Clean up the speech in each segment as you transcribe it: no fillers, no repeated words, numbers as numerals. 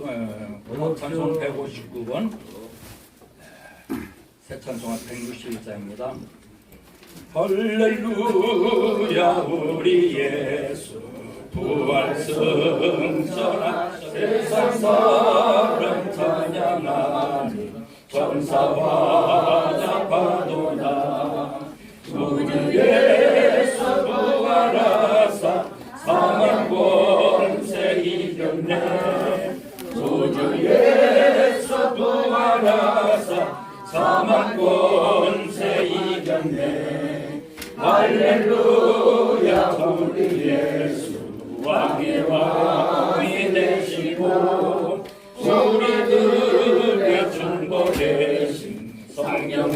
찬송 159번, 새 찬송가 161자입니다. 할렐루야 우리 예수 부활승천한 세상 사람 찬양하니 천사와 자파도다. 우리 예수 부활하사 사망 권세 이겼네. 우리 예수 부활하사 사망 권세 이겼네. 할렐루야 우리 예수 왕의 왕이 되시고 우리들의 중보 대신 성령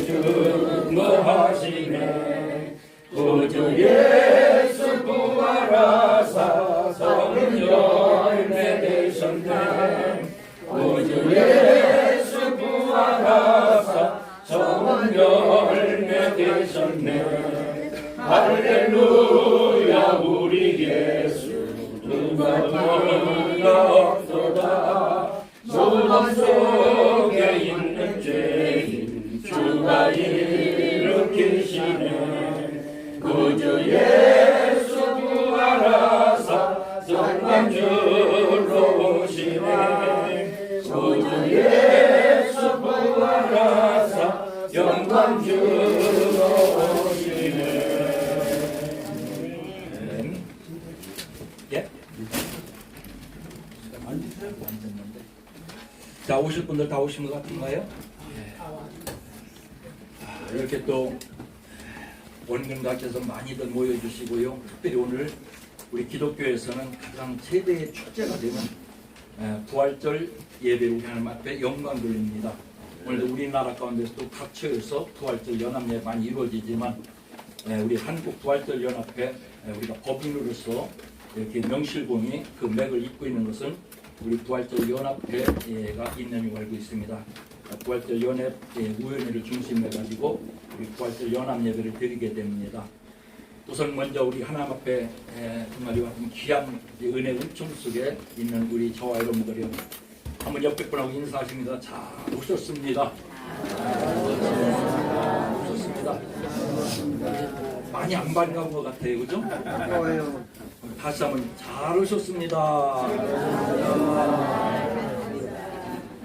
증거하시네. 구주 예수 부활하사 성령 열매 되셨네. 구주 예수 부활하사 성령 열매 되셨네. 할렐루야 우리 예수 누가 없도다. 소돔 속에 있는 죄인 주가 일으키시네. 구주 예수 부활하사 성령주로 오시네. 구주 예수 부활하사 영광주로 오시네. 예? 자, 오실 분들 다 오신 것 같은가요? 이렇게 또 원근각께서 많이들 모여주시고요. 특별히 오늘 우리 기독교에서는 가장 최대의 축제가 되는 부활절 예배를 우리 하나님 앞에 영광 돌립니다. 오늘도 우리나라 가운데서도 각 처에서 부활절 연합예배 많이 이루어지지만 우리 한국 부활절 연합회 우리가 법인으로서 이렇게 명실공히 그 맥을 잇고 있는 것은 우리 부활절 연합회가 있는 줄 알고 있습니다. 부활절 연합 우연회를 중심으로 해가지고 우리 부활절 연합 예배를 드리게 됩니다. 우선 먼저 우리 하나님 앞에 정말 이와 같은 귀한 은혜 은총 속에 있는 우리 저와 여러분들이요. 한번 옆에 분하고 인사하십니다. 잘 오셨습니다. 오셨습니다. 많이 안 반가운 것 같아요, 그죠? 다시 한번 잘 오셨습니다.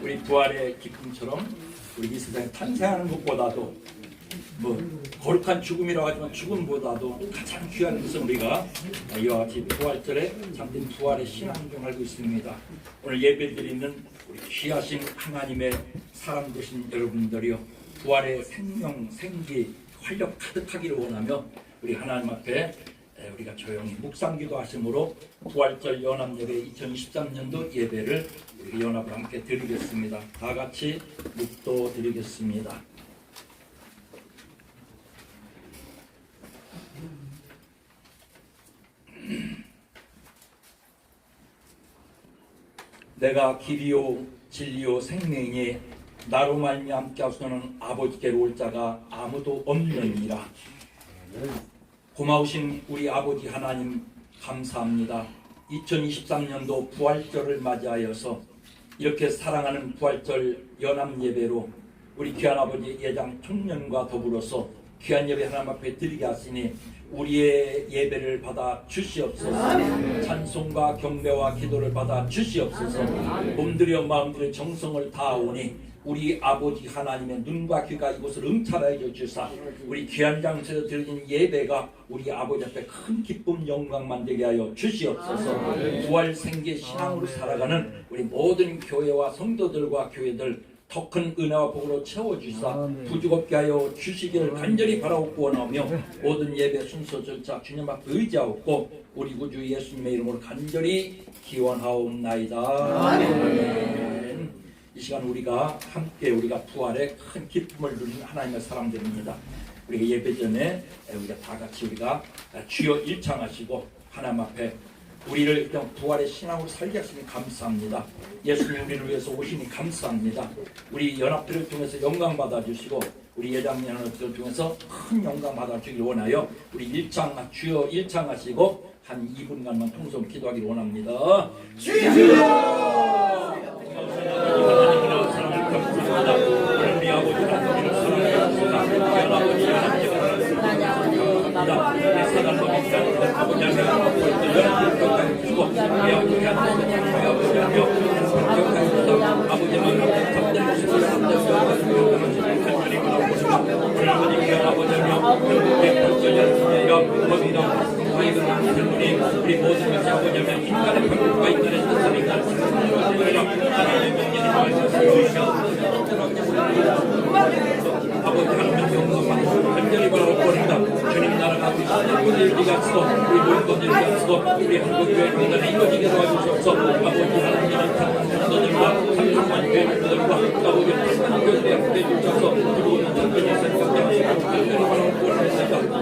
우리 부활의 기쁨처럼 우리 이 세상에 탄생하는 것보다도 거룩한 죽음이라고 하지만 죽음보다도 가장 귀한 것은 우리가 이와 같이 부활절에 잠든 부활의 신앙 중 알고 있습니다. 오늘 예배드리는 우리 귀하신 하나님의 사람 되신 여러분들이요, 부활의 생명, 생기, 활력 가득하기를 원하며 우리 하나님 앞에 우리가 조용히 묵상기도 하심으로 부활절 연합예배 2023년도 예배를 우리 연합으로 함께 드리겠습니다. 다 같이 묵도 드리겠습니다. 내가 길이요 진리요 생명이니 나로 말미암고서는 아버지께로 올 자가 아무도 없느니라. 고마우신 우리 아버지 하나님 감사합니다. 2023년도 부활절을 맞이하여서 이렇게 사랑하는 부활절 연합예배로 우리 귀한 아버지 예장 청년과 더불어서 귀한 예배 하나님 앞에 드리게 하시니 우리의 예배를 받아 주시옵소서. 찬송과 경배와 기도를 받아 주시옵소서. 몸들여 마음들여 정성을 다하오니 우리 아버지 하나님의 눈과 귀가 이곳을 응찰하여 주사 우리 귀한 장소에서 드려진 예배가 우리 아버지 앞에 큰 기쁨 영광만 되게 하여 주시옵소서. 부활 생계 신앙으로 살아가는 우리 모든 교회와 성도들과 교회들 더 큰 은혜와 복으로 채워주사 부족없게 하여 주시기를 간절히 바라옵고 원하며 모든 예배 순서 절차 주님 앞에 의지하옵고 우리 구주 예수님의 이름으로 간절히 기원하옵나이다. 아멘. 이 시간 우리가 함께 우리가 부활의 큰 기쁨을 누리는 하나님의 사람들입니다. 우리가 예배 전에 우리가 다 같이 우리가 주여 일창하시고 하나님 앞에 우리를 그냥 부활의 신앙으로 살게 하시니 감사합니다. 예수님 우리를 위해서 오시니 감사합니다. 우리 연합들을 통해서 영광 받아주시고 우리 예장님 연합들을 통해서 큰 영광 받아주길 원하여 우리 주여 일창하시고 한 2분간만 통성 기도하기를 원합니다. 주여! 우리 한국교회 강단에 이루어지게 도와주셔서 아버지 하나님의 성도들과 삼성만 교회 성도들과 아버지 한국교회에 함께 주셔서 그리고 전도에서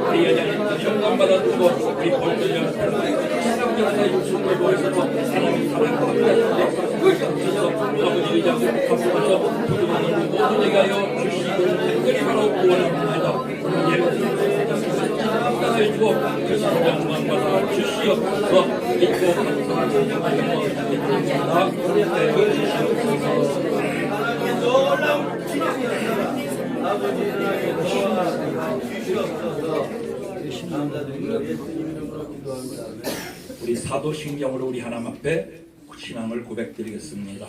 우리 여자님 영광 받아주고 우리 볼들려 사랑하는 육신을 보여서 하나님 사랑하는 아버지 의장을 감사해서 부두하는 모두에게 하여 주시고 특별히 바로 구원합니다. 해주고 영광 받아 주시옵소서. 믿고 우리 사도신경으로 우리 하나님 앞에 신앙을 고백드리겠습니다.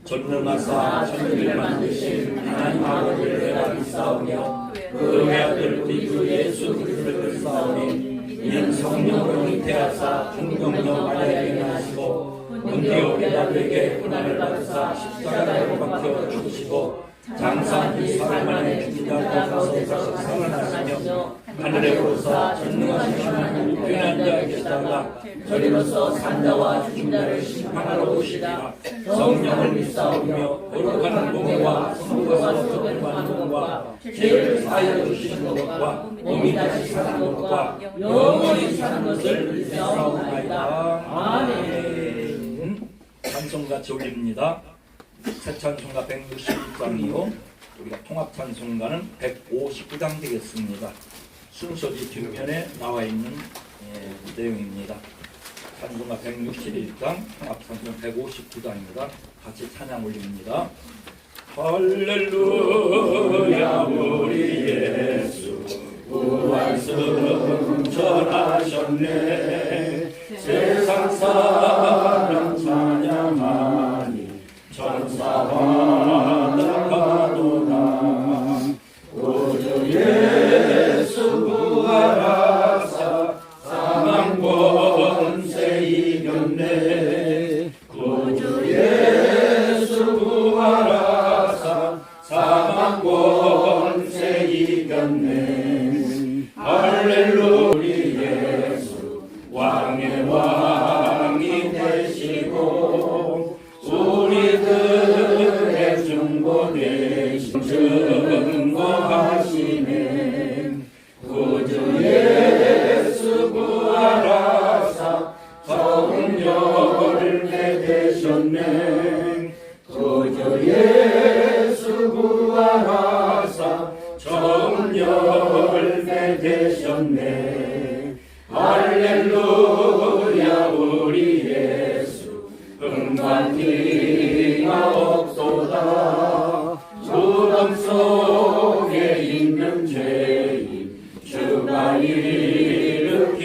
전능하사 천지를 만드신 하나님 아버지를 내가 믿사오며 그 외아들 우리 주 예수 그리스도를 믿사오니 이는 성령으로 잉태하사 성령여 마리아에게 나시고 본디오 빌라도에게 고난을 받으사 십자가에 못 박혀 죽으시고 장사 이 사흘 만에 죽은 자 가운데서 다시 살아나시며 하늘에 오르사 전능하신 하나님 유일한 자에 계시다가 저리로서 산자와 죽은 자를 심판하러 오시리라. 성령을 믿사오며 거룩한 몸과 성도가 소멸하는 몸과 죄를 사하여 주시는 것과 몸이 다시 사는 것과 영원히 사는 것을 믿사옵나이다. 아멘. 찬송같이 올립니다. 새 찬송가 161장이요 우리가 통합 찬송가는 159장 되겠습니다. 순서지 뒷면에 나와 있는 내용입니다. 찬송가 161장, 통합 찬송 159장입니다. 같이 찬양 올립니다. 할렐루야 우리 예수 부활승 전하셨네. 세상 사람 찬양하니 천사와 나가도다. 구주 예수 부활하사 사망 권세 이겼네. 구주 예수 부활하사 사망 권세 이겼네. 할렐루야 우리 예수 왕의 왕이 되시고 우리들의 중보 되신 증거하시네. 구주 예수 부활하사 처음 열매 되셨네. 구주 예수 부활하사 처음 열매 되셨네. 할렐루야 우리 예수 흥반티가 없도다. 무덤 속에 있는 죄인 주가 일으키시네.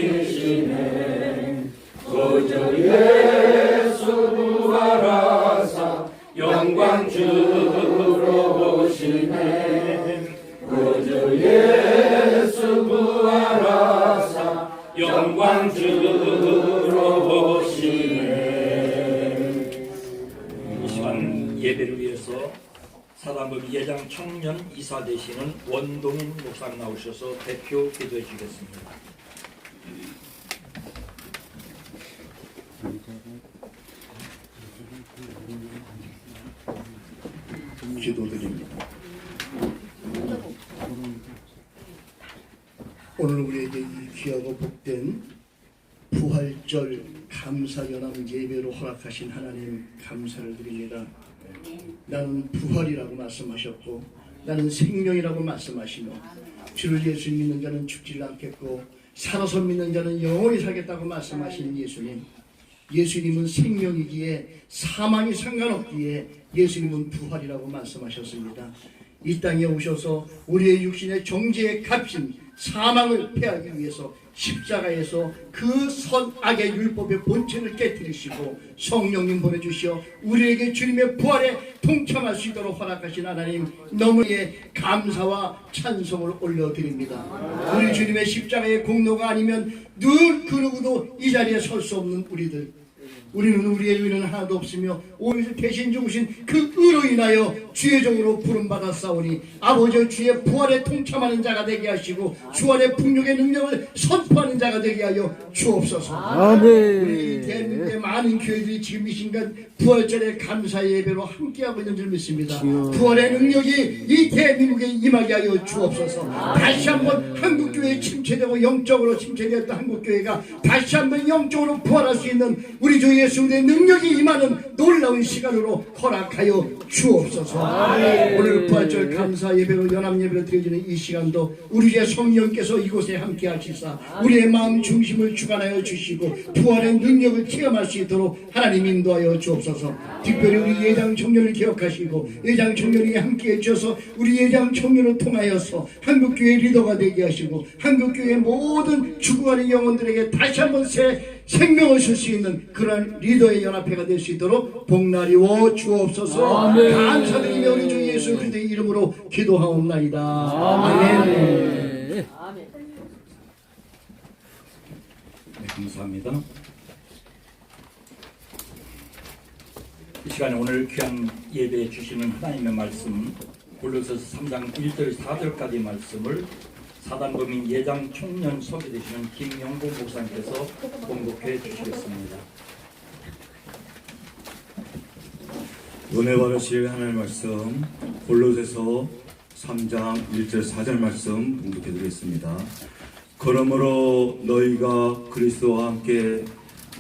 구주 예수 부활하사 영광 주로 오시네. 구주 예수 부활하사 영광 주로 오시네. 이 시간 예배를 위해서 사단법 예장 청년 이사 되시는 원동인 목사님 나오셔서 대표 기도해 주겠습니다. 기도드립니다. 오늘 우리에게 이 귀하고 복된 부활절 감사연합 예배로 허락하신 하나님 감사를 드립니다. 나는 부활이라고 말씀하셨고 나는 생명이라고 말씀하시며 주를 예수 믿는 자는 죽지 않겠고 살아서 믿는 자는 영원히 살겠다고 말씀하신 예수님. 예수님은 생명이기에 사망이 상관없기에 예수님은 부활이라고 말씀하셨습니다. 이 땅에 오셔서 우리의 육신의 정죄의 값인 사망을 패하기 위해서 십자가에서 그 선악의 율법의 본체를 깨뜨리시고 성령님 보내주시어 우리에게 주님의 부활에 동참할 수 있도록 허락하신 하나님 너무에 감사와 찬송을 올려드립니다. 우리 주님의 십자가의 공로가 아니면 늘 그 누구도 이 자리에 설 수 없는 우리들, 우리는 우리의 의는 하나도 없으며 오히려 대신 죽으신 그 의로 인하여 주의 종으로 부름받았사오니 아버지 주의 부활에 동참하는 자가 되게 하시고 주안의 풍족의 능력을 선포하는 자가 되게 하여 주옵소서. 아멘. 우리 대한민국의 많은 교회들이 지금 이 순간 부활절의 감사 예배로 함께하고 있는 줄 믿습니다. 부활의 능력이 이 대한민국에 임하게 하여 주옵소서. 다시 한번 한국교회에 침체되고 영적으로 침체되었던 한국교회가 다시 한번 영적으로 부활할 수 있는 우리 주 예수의 능력이 임하는 놀라운 시간으로 허락하여 주옵소서. 오늘 부활절 감사 예배로 연합 예배로 드려지는 이 시간도 우리의 성령께서 이곳에 함께 하시사 우리의 마음 중심을 주관하여 주시고 부활의 능력을 체험할 수 있도록 하나님 인도하여 주옵소서. 특별히 우리 예장 청년을 기억하시고 예장 청년이 함께 해주셔서 우리 예장 청년을 통하여서 한국교회 리더가 되게 하시고 한국교회 모든 죽어가는 영혼들에게 다시 한번 새 생명을 줄 수 있는 그런 리더의 연합회가 될 수 있도록 복나리워 주옵소서. 아멘. 감사드리며 우리 주 예수 그리스도의 이름으로 기도하옵나이다. 아멘. 네. 네, 감사합니다. 이 시간에 오늘 귀한 예배에 주시는 하나님의 말씀 골로새서 3장 1절 4절까지 말씀을 사단법인 예장 총련 소개되시는 김영복 목사님께서 봉독해 주시겠습니다. 은혜 받으실 하나님의 말씀 골로새서 3장 1절 4절 말씀 봉독해 드리겠습니다. 그러므로 너희가 그리스도와 함께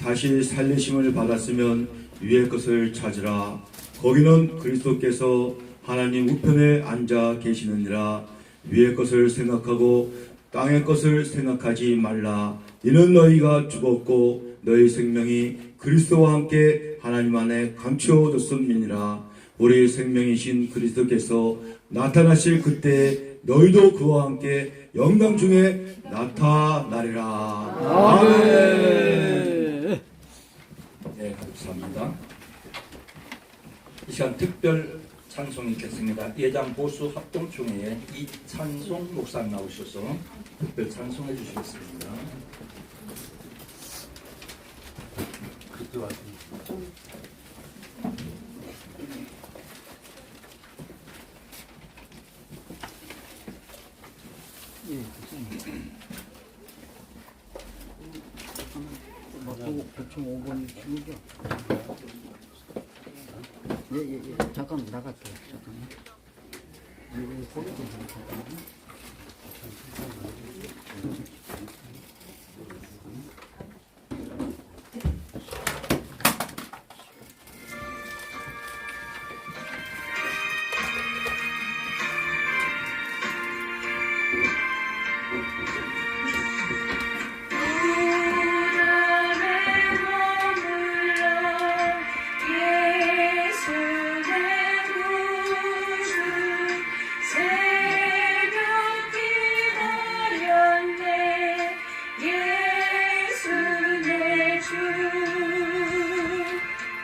다시 살리심을 받았으면 위의 것을 찾으라. 거기는 그리스도께서 하나님 우편에 앉아 계시느니라. 위의 것을 생각하고 땅의 것을 생각하지 말라. 이는 너희가 죽었고 너희 생명이 그리스도와 함께 하나님 안에 감추어졌음이니라. 우리 생명이신 그리스도께서 나타나실 그때 너희도 그와 함께 영광 중에 나타나리라. 아멘. 네, 감사합니다. 이 시간 특별 찬송이 있겠습니다. 예장 보수 합동총회에 이찬송 목사님 나오셔서 특별 찬송해 주시겠습니다. 잠깐 나갈게요. 잠깐만. 소리 좀 잠깐만.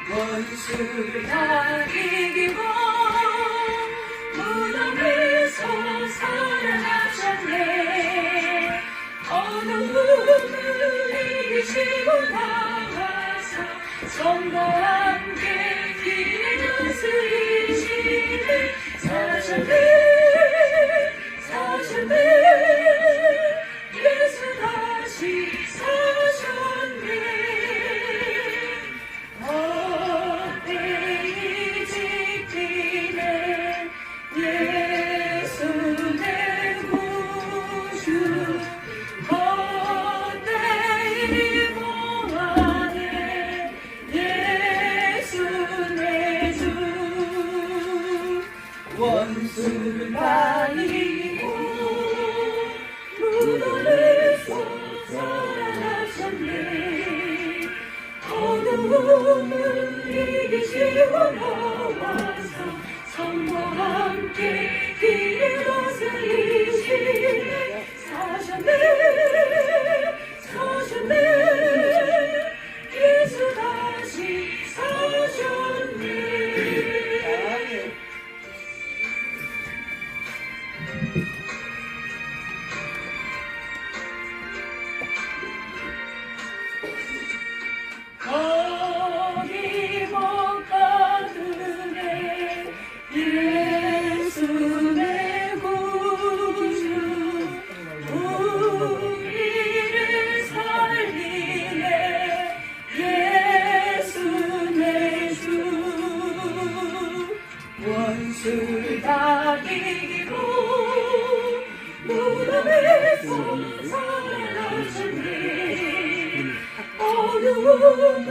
원수를 다 이기고 무덤에서 살아나셨네. 어둠을 이기시고 나와서 성도와 함께 길을 다스리시네. 사셨네 사셨네 예수 다시 사셨네. 헛되이 지키네 예수 내 구주. 헛되이 보아네 예수 내 주. 원수를 다 이기고 무덤에서 살아나셨네. 어둠을 이기시고 나와서 성도와 함께 길을 다스리시네. 사셨네 사셨네 예수 다시 사셨네. 수 다니기로 무덤에서 살아나셨네. 어려움을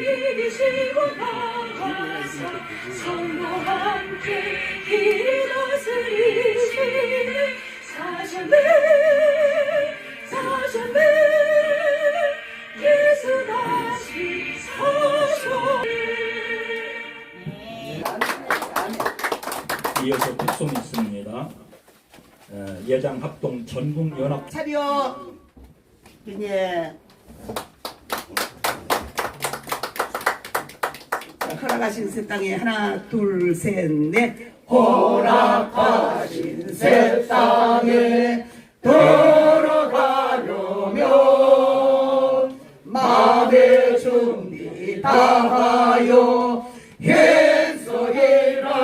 이기시고 나와서 성도와 함께 길을 다스리시네. 사셨네 사셨네 예수 다시 사셨네. 이어서 특송이 있습니다. 예장 합동 전국 연합 차려. 예. 자, 허락하신 새 땅에 하나 둘 셋 넷. 허락하신 새 땅에 들어가려면 마음의 준비 다하여 현석이라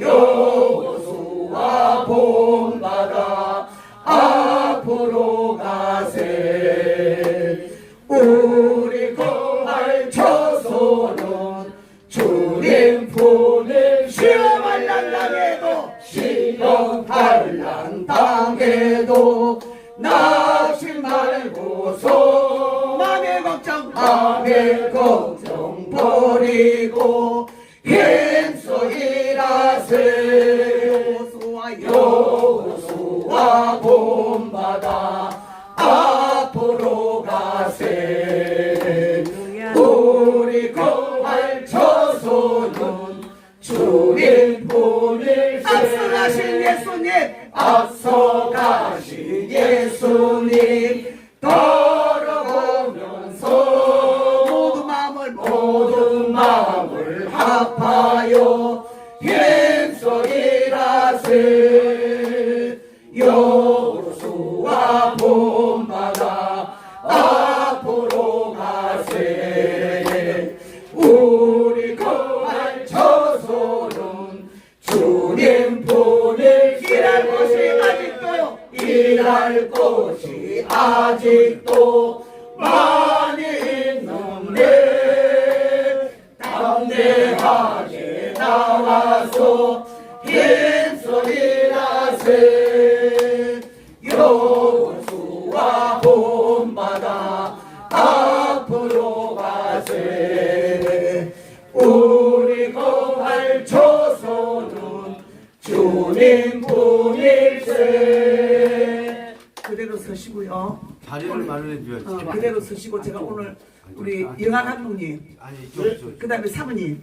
여호수아 본받아 앞으로 가세. 우리 거할 처소는 주님 품에 시험할 당해도 낙심 말고서 맘의 걱정 버리고 힘써 일하세. 여호수아 본받아 앞으로 가세. 우리 거할 처소는 주님 보낼세. 앞서가신 예수님 걸어오면서 모든 마음을 합하여 힘써 일하세. 여호수아 본받아 앞으로 가세. 우리 거할 처소는 주님 보낼세. 일할 곳이 아직도 많이 있는데 담대하게 나와서 힘써 일하세. 여호수아 본받아 앞으로 가세. 우리 거할 처소는 주님 보낼세. 그대로 서시고요. 자리를 마련해 줘야지. 그대로 서시고 제가 오늘 우리 영화 감독님, 아니 이쪽 그 다음에 사모님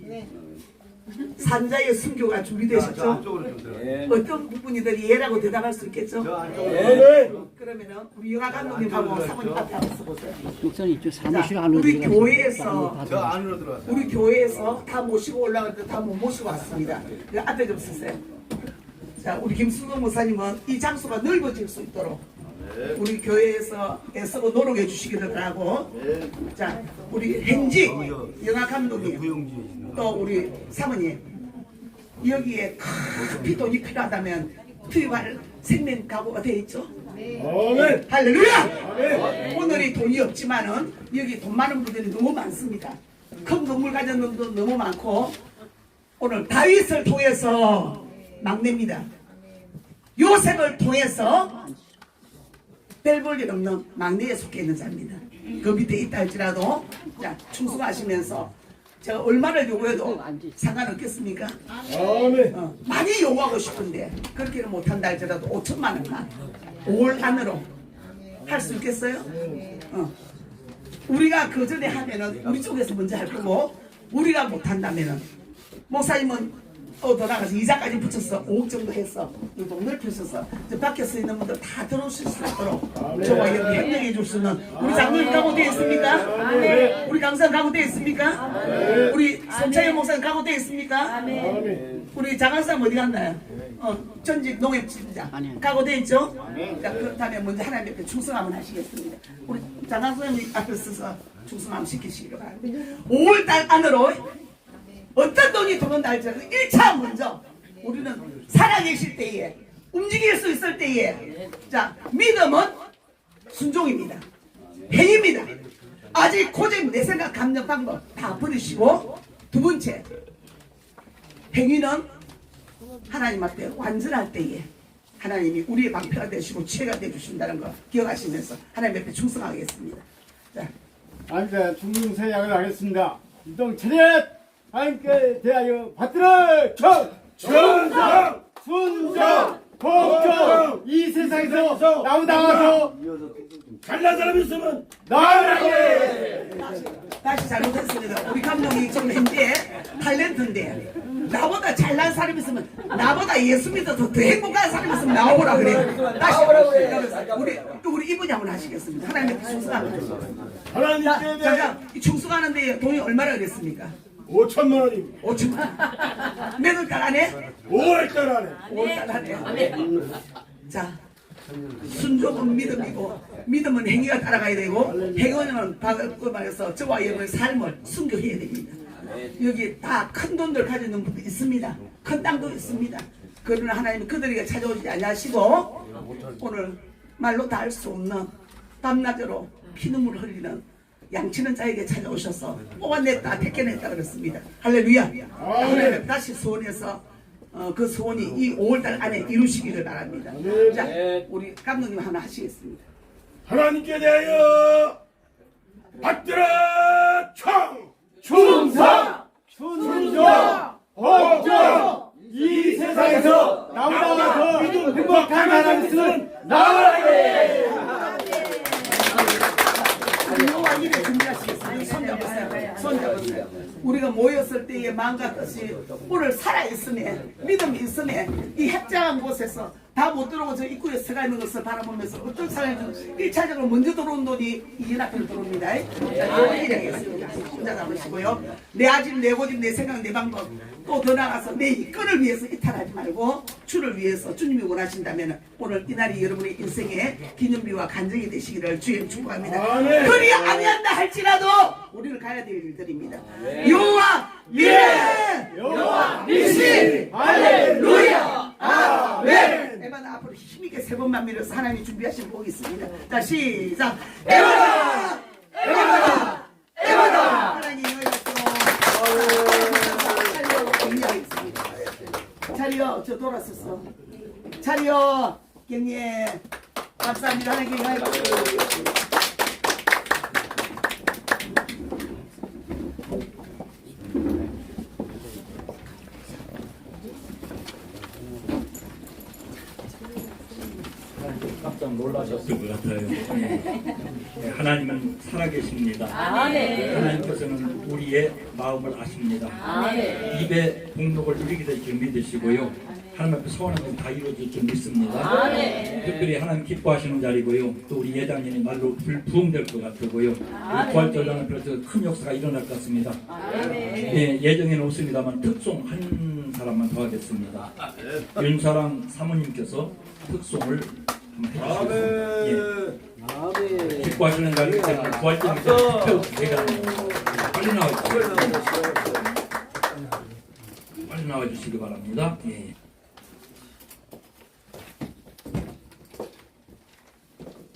산자의 순교가 준비되셨죠? 안쪽으로 좀 들어. 어떤 부분이들이 예라고 대답할 수 있겠죠? 저 안쪽으로. 그러면은 우리 영화 감독님하고 사모님 앞에 한번 서보세요. 목사님 이쪽 자, 사무실 안으로 우리 들어가시면 교회에서 저 안으로 들어왔어. 우리 교회에서 다 모시고 올라갈 때 다 못 모시고 왔습니다. 그 앞에 좀 쓰세요. 자, 우리 김수동 목사님은 이 장소가 넓어질 수 있도록 우리 교회에서 애쓰고 노력해 주시기를 바라고. 자, 우리 hen지 영화 감독님 구용지. 또 우리 사모님 여기에 큰 돈이 필요하다면 투입할 생명 각오가 돼 있죠? 할렐루야! 오늘이 돈이 없지만은 여기 돈 많은 분들이 너무 많습니다. 큰 건물 가진 놈도 너무 많고 오늘 다윗을 통해서 막내입니다. 요셉을 통해서 별 볼 일 없는 막내에 속해 있는 자입니다. 그 밑에 있다 할지라도 자 충성하시면서 제가 얼마를 요구해도 상관없겠습니까? 많이 요구하고 싶은데 그렇게는 못한다 할지라도 5천만 원만 5월 안으로 할 수 있겠어요? 우리가 그 전에 하면은 우리 쪽에서 먼저 할 거고 우리가 못한다면은 목사님은 더 나가서 이자까지 붙였어. 5억 정도 했어. 돈 넓혀서 저 밖에 서 있는 분들 다 들어오실 수 있도록 저와 여기 협력해 줄 수 있는 우리 장로님 각오되어 있습니까? 우리 강사님 각오되어 있습니까? 우리 손차영 목사님 각오되어 있습니까? 우리 장학사님 어디 갔나요? 전직 농협진장 각오되어 있죠? 자, 그렇다면 먼저 하나님 앞에 충성 한번 하시겠습니다. 우리 장학사님 앞에 서서 충성 한번 시키시기로 바랍니다. 5월달 안으로 어떤 돈이 들어온다 할지라도 1차 먼저 우리는 살아계실 때에 움직일 수 있을 때에 자 믿음은 순종입니다. 행입니다. 아직 고집 내 생각 감정 방법 다 버리시고 두 번째 행위는 하나님 앞에 완전할 때에 하나님이 우리의 방패가 되시고 지혜가 되주신다는 거 기억하시면서 하나님 앞에 충성하겠습니다. 자, 앉아 중등세약을 하겠습니다. 이동 차렷! 하나님께 대하여 받들어 정! 충성! 순종! 복종! 이 세상에서 나오다가서 잘난 사람이 있으면 나으라게! 다시 잘못했습니다. 우리 감독이 좀 현재 탤런트인데 나보다 잘난 사람이 있으면 나보다 예수 믿어서 더 행복한 사람이 있으면 나오라 그래. 다시 우리 이분이 한번 하시겠습니다. 하나님께 충성하겠습니다. 하나님께 대해 자, 이 충성하는데 돈이 얼마나 그랬습니까? 5천만 원입니다. 5천만. 몇 월달 안에? 5월달 안에 5월달 안에. 자, 순종은 믿음이고 믿음은 행위가 따라가야 되고 행위는 바꿔 말해서 저와 여러분의 삶을 순교해야 됩니다. 여기 다 큰 돈들 가지는 분도 있습니다. 큰 땅도 있습니다. 그러나 하나님은 그들에게 찾아오지 아니하시고 오늘 말로 다 할 수 없는 밤낮으로 피눈물을 흘리는 양치는 자에게 찾아오셔서 뽑아냈다 택해냈다 그랬습니다. 할렐루야. 하나님 다시 소원해서 그 소원이 이 5월달 안에 이루시기를 바랍니다. 자, 우리 감독님 하나 하시겠습니다. 하나님께 대하여 받들어 청! 충성! 순종! 복종! 이 세상에서 나오다가서 행복한 하나님 있으면 나으라게! 여호와 이래 준비하시겠습니다. 손잡으세요. 손잡으세요. 우리가 모였을 때의 마음과 뜻이 오늘 살아있으면 믿음이 있으면 이 협장한 곳에서 다 못 들어오고 저 입구에 서가 있는 것을 바라보면서 어떤 사람이 1차적으로 먼저 들어온 돈이 이 연합회로 들어옵니다. 자, 요거 일하겠습니다. 혼자 잡으시고요. 내 아집, 내 고집, 내 생각, 내 방법 또 더 나아가서 내 이권을 위해서 이탈하지 말고 주를 위해서 주님이 원하신다면 오늘 이날이 여러분의 인생의 기념비와 간증이 되시기를 주님 축복합니다. 그리 아니한다 할지라도 우리는 가야 될 일들입니다. 여호와 이래 여호와 니시 할렐루야 아멘. 에바나 앞으로 힘있게 세 번만 밀어서 하나님이 준비하신 복이 있습니다. 자 시작. 에바다 에바다 에바다. 하나님 경례하겠습니다. 자리요, 저 돌았었어. 자리요, 경례. 감사합니다. 하나님 경례하겠습니다. 깜짝 놀라셨을 것 같아요. 네, 하나님은 살아계십니다. 하나님께서는 우리의 마음을 아십니다. 입에 복록을 누리게 될 줄 믿으시고요. 하나님 앞에 소원한 건 다 이루어질 줄 믿습니다. 특별히 하나님 기뻐하시는 자리고요. 또 우리 예장님이 말로 부흥될 것 같고요. 우리 부활절연합회에서 큰 역사가 일어날 것 같습니다. 네, 예정에는 없습니다만 특송 한 사람만 더 하겠습니다. 윤사랑 사모님께서 특송을 한번 해주시겠습니다. 예. 기뻐하시는 자리기 때문에 부활절연합회 태워주세요. 빨리 나와주세요. 빨리 나와주시기 바랍니다. 예.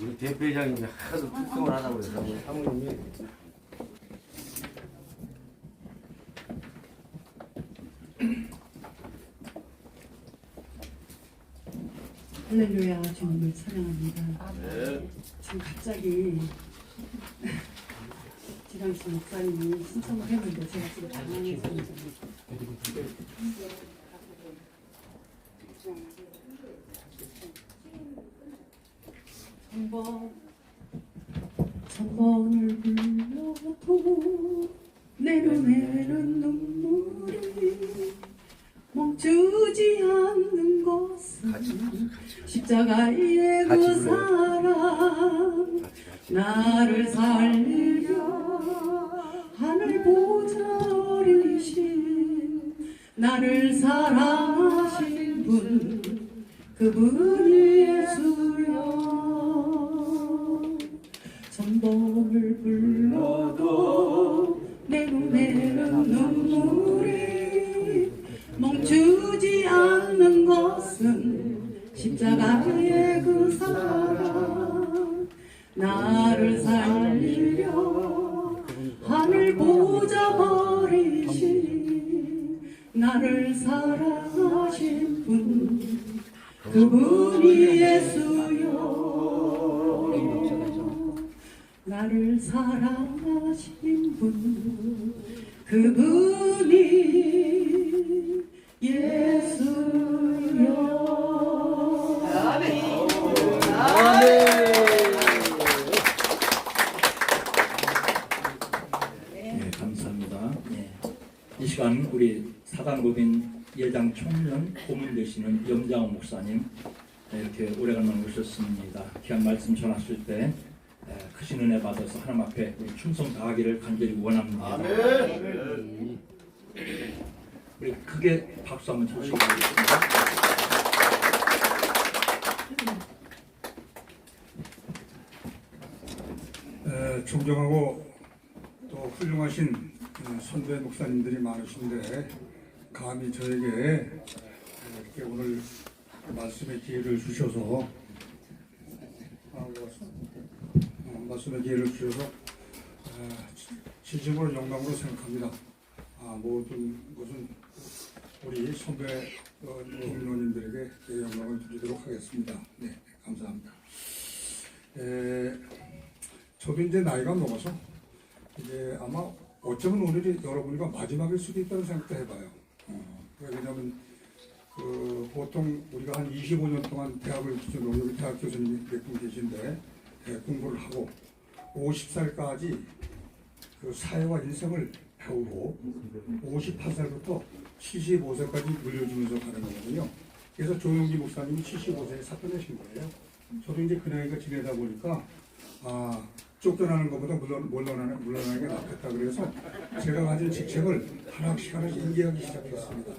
우리 대표회장님이 하도 특성을 하라고 그래서 우리 사모님이 할렐루야, 주님을 찬양합니다. 지금 갑자기 지랑씨 목사님이 신청을 했는데 제가 지금 당황해서 천번을 불러도 내 눈에는 눈물이 멈추지 않는 것은 십자가의 그 사랑 나를 살리려 하늘 보좌 어리신 나를 사랑하신 분 그분이 예수여 천번을 불러도 내 눈에는 눈물이 멈추지 않는 것은 십자가의 그 사랑 나를 살리려 하늘 보좌 버리신 나를 사랑하신 분 그분이 예수요 나를 사랑하신 분 그분이 예수요 네, 감사합니다. 네. 이 시간 우리 사단법인 예장 총련 고문 되시는 염장호 목사님 이렇게 오래간만 오셨습니다. 귀한 말씀 전하실 때 크신 은혜 받아서 하나님 앞에 우리 충성 다하기를 간절히 원합니다. 우리 크게 박수 한번 쳐주시기 바랍니다. 존경하고 또 훌륭하신 선배 목사님들이 많으신데 감히 저에게 이렇게 오늘 말씀의 기회를 주셔서 말씀의 기회를 주셔서 진심으로 영광으로 생각합니다. 모든 것은 우리 선배 동료님들에게 영광을 드리도록 하겠습니다. 네, 감사합니다. 저도 이제 나이가 먹어서 이제 아마 어쩌면 오늘이 여러분과 마지막일 수도 있다는 생각도 해봐요. 왜냐하면 보통 우리가 한 25년 동안 대학을 기준으로 여기 대학 교수님이 몇 분 계신데 공부를 하고 50살까지 그 사회와 인생을 배우고 58살부터 75세까지 물려주면서 가는 거거든요. 그래서 조용기 목사님이 75세에 사표내신 거예요. 저도 이제 그 나이가 지내다 보니까 쫓겨나는 것보다 물러나는 게 낫겠다 그래서 제가 가진 직책을 하나씩 인계하기 시작했습니다.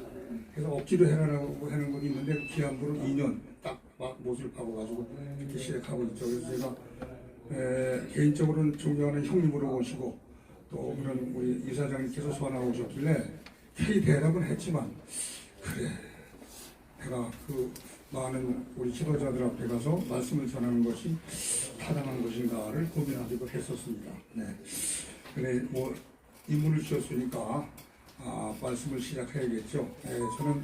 그래서 억지로 해라라고 하는 건 있는데 기한부로 2년 딱 못을 박아가지고 이렇게 시작하고 있죠. 그래서 제가 개인적으로는 존경하는 형님으로 오시고 또 그런 우리 이사장님께서 소환하고 오셨길래 회의 대답은 했지만 그래 내가 그 많은 우리 지도자들 앞에 가서 말씀을 전하는 것이 타당한 것인가를 고민하기도 했었습니다. 네. 그래 뭐 인문을 주셨으니까 말씀을 시작해야겠죠. 네, 저는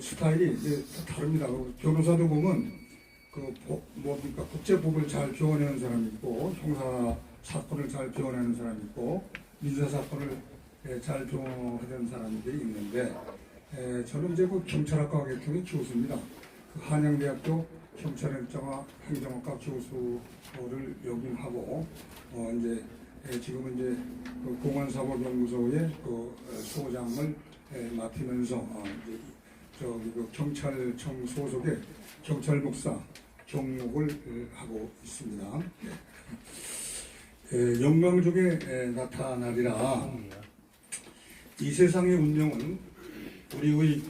스타일이 이제 다릅니다. 변호사도 보면 뭡니까 국제법을 잘 배워내는 사람이 있고 형사 사건을 잘 배워내는 사람이 있고 민사 사건을 잘 배워내는 사람들이 있는데. 저는 이제 그 경찰학과 계통의 교수입니다. 그 한양대학교 경찰행정학 행정학과 교수를 역임하고 이제 지금은 이제 그 공안사법연구소의 그 소장을 맡으면서 이제 저기 그 경찰청 소속의 경찰목사 경목을 하고 있습니다. 영광 중에 나타나리라. 이 세상의 운명은 우리의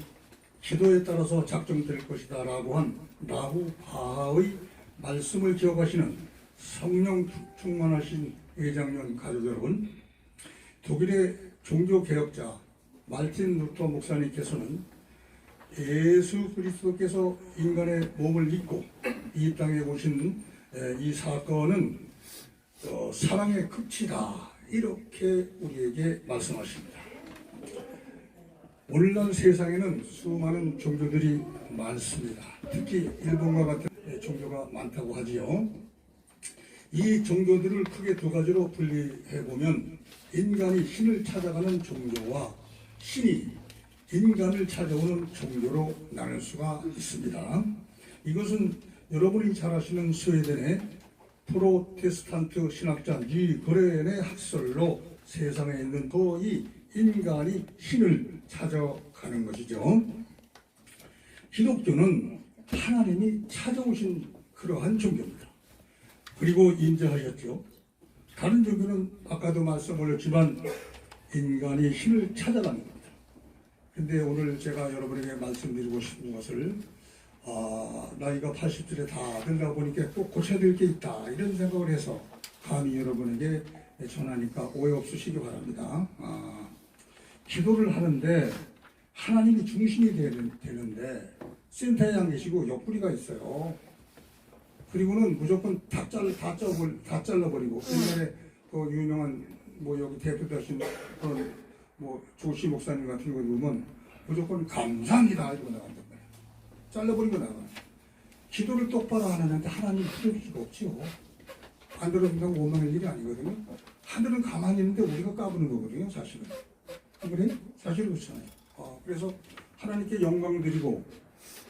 기도에 따라서 작정될 것이다 라고 한 라후 바하의 말씀을 기억하시는 성령 충만하신 예장년 가족 여러분, 독일의 종교개혁자 말틴 루터 목사님께서는 예수 그리스도께서 인간의 몸을 입고 이 땅에 오신 이 사건은 사랑의 극치다 이렇게 우리에게 말씀하십니다. 오늘날 세상에는 수많은 종교들이 많습니다. 특히 일본과 같은 종교가 많다고 하지요. 이 종교들을 크게 두 가지로 분리해보면 인간이 신을 찾아가는 종교와 신이 인간을 찾아오는 종교로 나눌 수가 있습니다. 이것은 여러분이 잘 아시는 스웨덴의 프로테스탄트 신학자 뉴그렌의 학설로 세상에 있는 거의 인간이 신을 찾아가는 것이죠. 기독교는 하나님이 찾아오신 그러한 종교입니다. 그리고 인정하셨죠. 다른 종교는 아까도 말씀 올렸지만 인간이 신을 찾아가는 겁니다. 근데 오늘 제가 여러분에게 말씀드리고 싶은 것을 나이가 80줄에 다 되다 보니까 꼭 고쳐야 될 게 있다 이런 생각을 해서 감히 여러분에게 전하니까 오해 없으시기 바랍니다. 기도를 하는데 하나님이 중심이 되는데 센터에 안 계시고 옆구리가 있어요. 그리고는 무조건 다 잘라버리고 옛날에 그 유명한 뭐 여기 대표 되신 그런 뭐 조시 목사님 같은 거 보면 무조건 감사합니다 이러고 나간단 말이에요. 잘라버리고 나가. 기도를 똑바로 안 하는데 하나님 들을 수가 없죠. 안 들어준다고 원망할 일이 아니거든요. 하늘은 가만히 있는데 우리가 까부는 거거든요, 사실은. 그래? 사실은 그렇잖아요. 그래서 하나님께 영광 드리고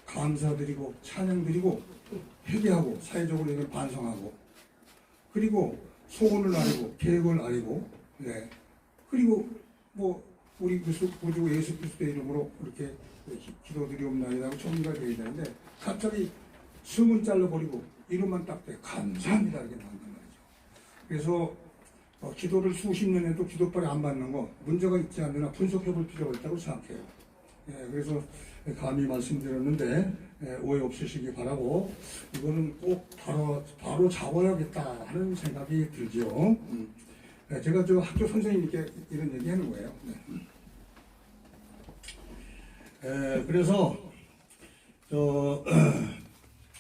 감사 드리고 찬양 드리고 회개하고 사회적으로 이걸 반성하고 그리고 소원을 아리고 계획을 아리고 네. 그리고 뭐 우리 구주 예수 그리스도의 이름으로 이렇게 기도드리옵나이다 하고 정리가 되어야 되는데 갑자기 숨은 잘라버리고 이름만 딱 돼 감사합니다 이렇게 나온단 말이죠. 그래서 기도를 수십 년 해도 기도빨이 안 받는 거 문제가 있지 않느냐 분석해 볼 필요가 있다고 생각해요. 예, 그래서 감히 말씀드렸는데 오해 없으시기 바라고 이거는 꼭 바로 잡아야겠다 하는 생각이 들죠. 제가 저 학교 선생님께 이런 얘기 하는 거예요. 그래서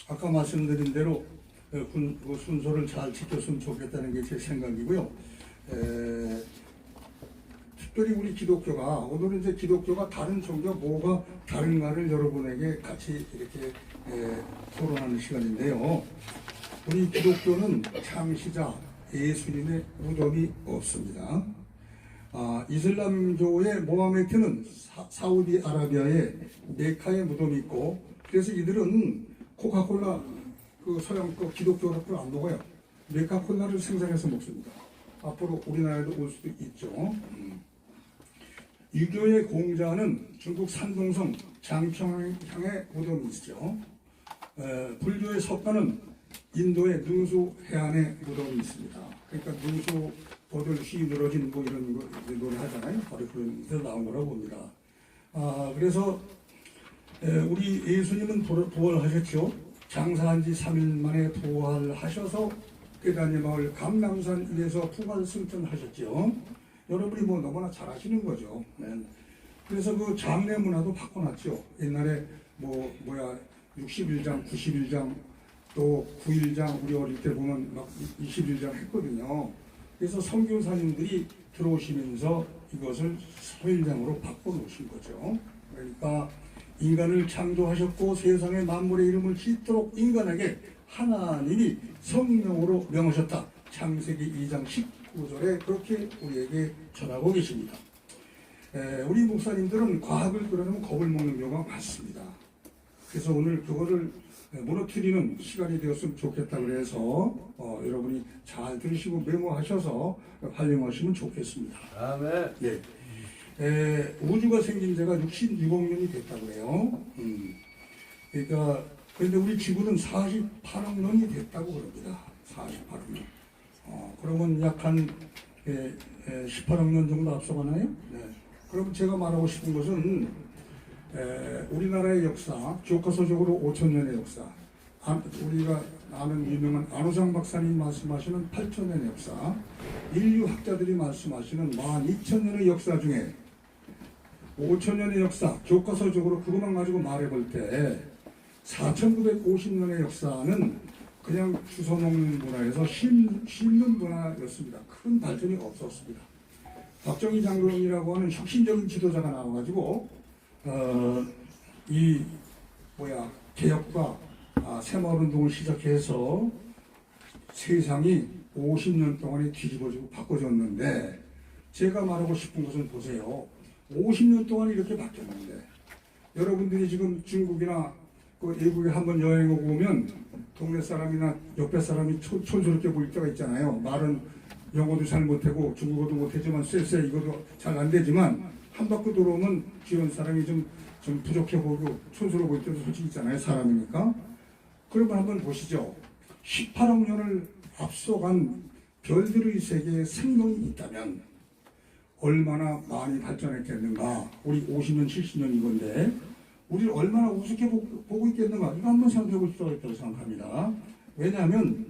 아까 말씀드린 대로 그 순서를 잘 지켰으면 좋겠다는 게 제 생각이고요. 특별히 우리 기독교가 오늘은 이제 기독교가 다른 종교가 뭐가 다른가를 여러분에게 같이 이렇게 토론하는 시간인데요. 우리 기독교는 창시자 예수님의 무덤이 없습니다. 이슬람교의 모하메트는 사우디아라비아의 메카에 무덤이 있고 그래서 이들은 코카콜라 그 서양 그 기독교를 안 먹어요. 메카콜라를 생산해서 먹습니다. 앞으로 우리나라에도 올 수도 있죠. 유교의 공자는 중국 산동성 장평향에 무덤이 있죠. 불교의 석가는 인도의 능수 해안에 무덤이 있습니다. 그러니까 능수 버들 휘 늘어진 뭐 이런 거 노래 하잖아요. 바로 그런 데서 나온 거라고 봅니다. 그래서 우리 예수님은 부활하셨죠. 장사한 지 3일 만에 부활하셔서 괴단의 마을 감람산 위에서 부활 승천하셨죠. 여러분이 뭐 너무나 잘 아시는 거죠. 그래서 그 장례 문화도 바꿔놨죠. 옛날에 61장, 91장 또 9일장 우리 어릴 때 보면 막 21장 했거든요. 그래서 선교사님들이 들어오시면서 이것을 서일장으로 바꿔놓으신 거죠. 그러니까 인간을 창조하셨고 세상의 만물의 이름을 짓도록 인간에게 하나님이 성령으로 명하셨다. 창세기 2장 19절에 그렇게 우리에게 전하고 계십니다. 우리 목사님들은 과학을 끌어내면 겁을 먹는 경우가 많습니다. 그래서 오늘 그거를 무너뜨리는 시간이 되었으면 좋겠다 그래서 여러분이 잘 들으시고 메모하셔서 활용하시면 좋겠습니다. 아멘. 예. 우주가 생긴 지가 66억 년이 됐다고 해요. 그러니까 그런데 우리 지구는 48억 년이 됐다고 그럽니다. 48억 년. 그러면 약 한 18억 년 정도 앞서가나요? 네. 그럼 제가 말하고 싶은 것은 우리나라의 역사, 교과서적으로 5,000년의 역사, 우리가 아는 유명한 안호상 박사님 말씀하시는 8,000년의 역사, 인류학자들이 말씀하시는 12,000년의 역사 중에 5,000년의 역사, 교과서적으로 그것만 가지고 말해볼 때 4,950년의 역사는 그냥 주워먹는 문화에서 씹는 문화였습니다. 큰 발전이 없었습니다. 박정희 장군이라고 하는 혁신적인 지도자가 나와가지고 개혁과 새마을운동을 시작해서 세상이 50년 동안에 뒤집어지고 바꿔졌는데 제가 말하고 싶은 것은 보세요. 50년 동안 이렇게 바뀌었는데 여러분들이 지금 중국이나 외국에 한번 여행 오고 오면 동네 사람이나 옆에 사람이 촌스럽게 보일 때가 있잖아요. 말은 영어도 잘 못하고 중국어도 못하지만 쎄쎄 이것도 잘 안 되지만 한 바퀴 돌아오면 주변 사람이 좀 부족해 보이고 촌스러워 보일 때도 솔직히 있잖아요. 사람이니까. 그러면 한번 보시죠. 18억 년을 앞서간 별들의 세계에 생명이 있다면 얼마나 많이 발전했겠는가. 우리 50년, 70년 이건데 우리를 얼마나 우습게 보고 있겠는가. 이거 한번 생각해 볼 필요가 있다고 생각합니다. 왜냐하면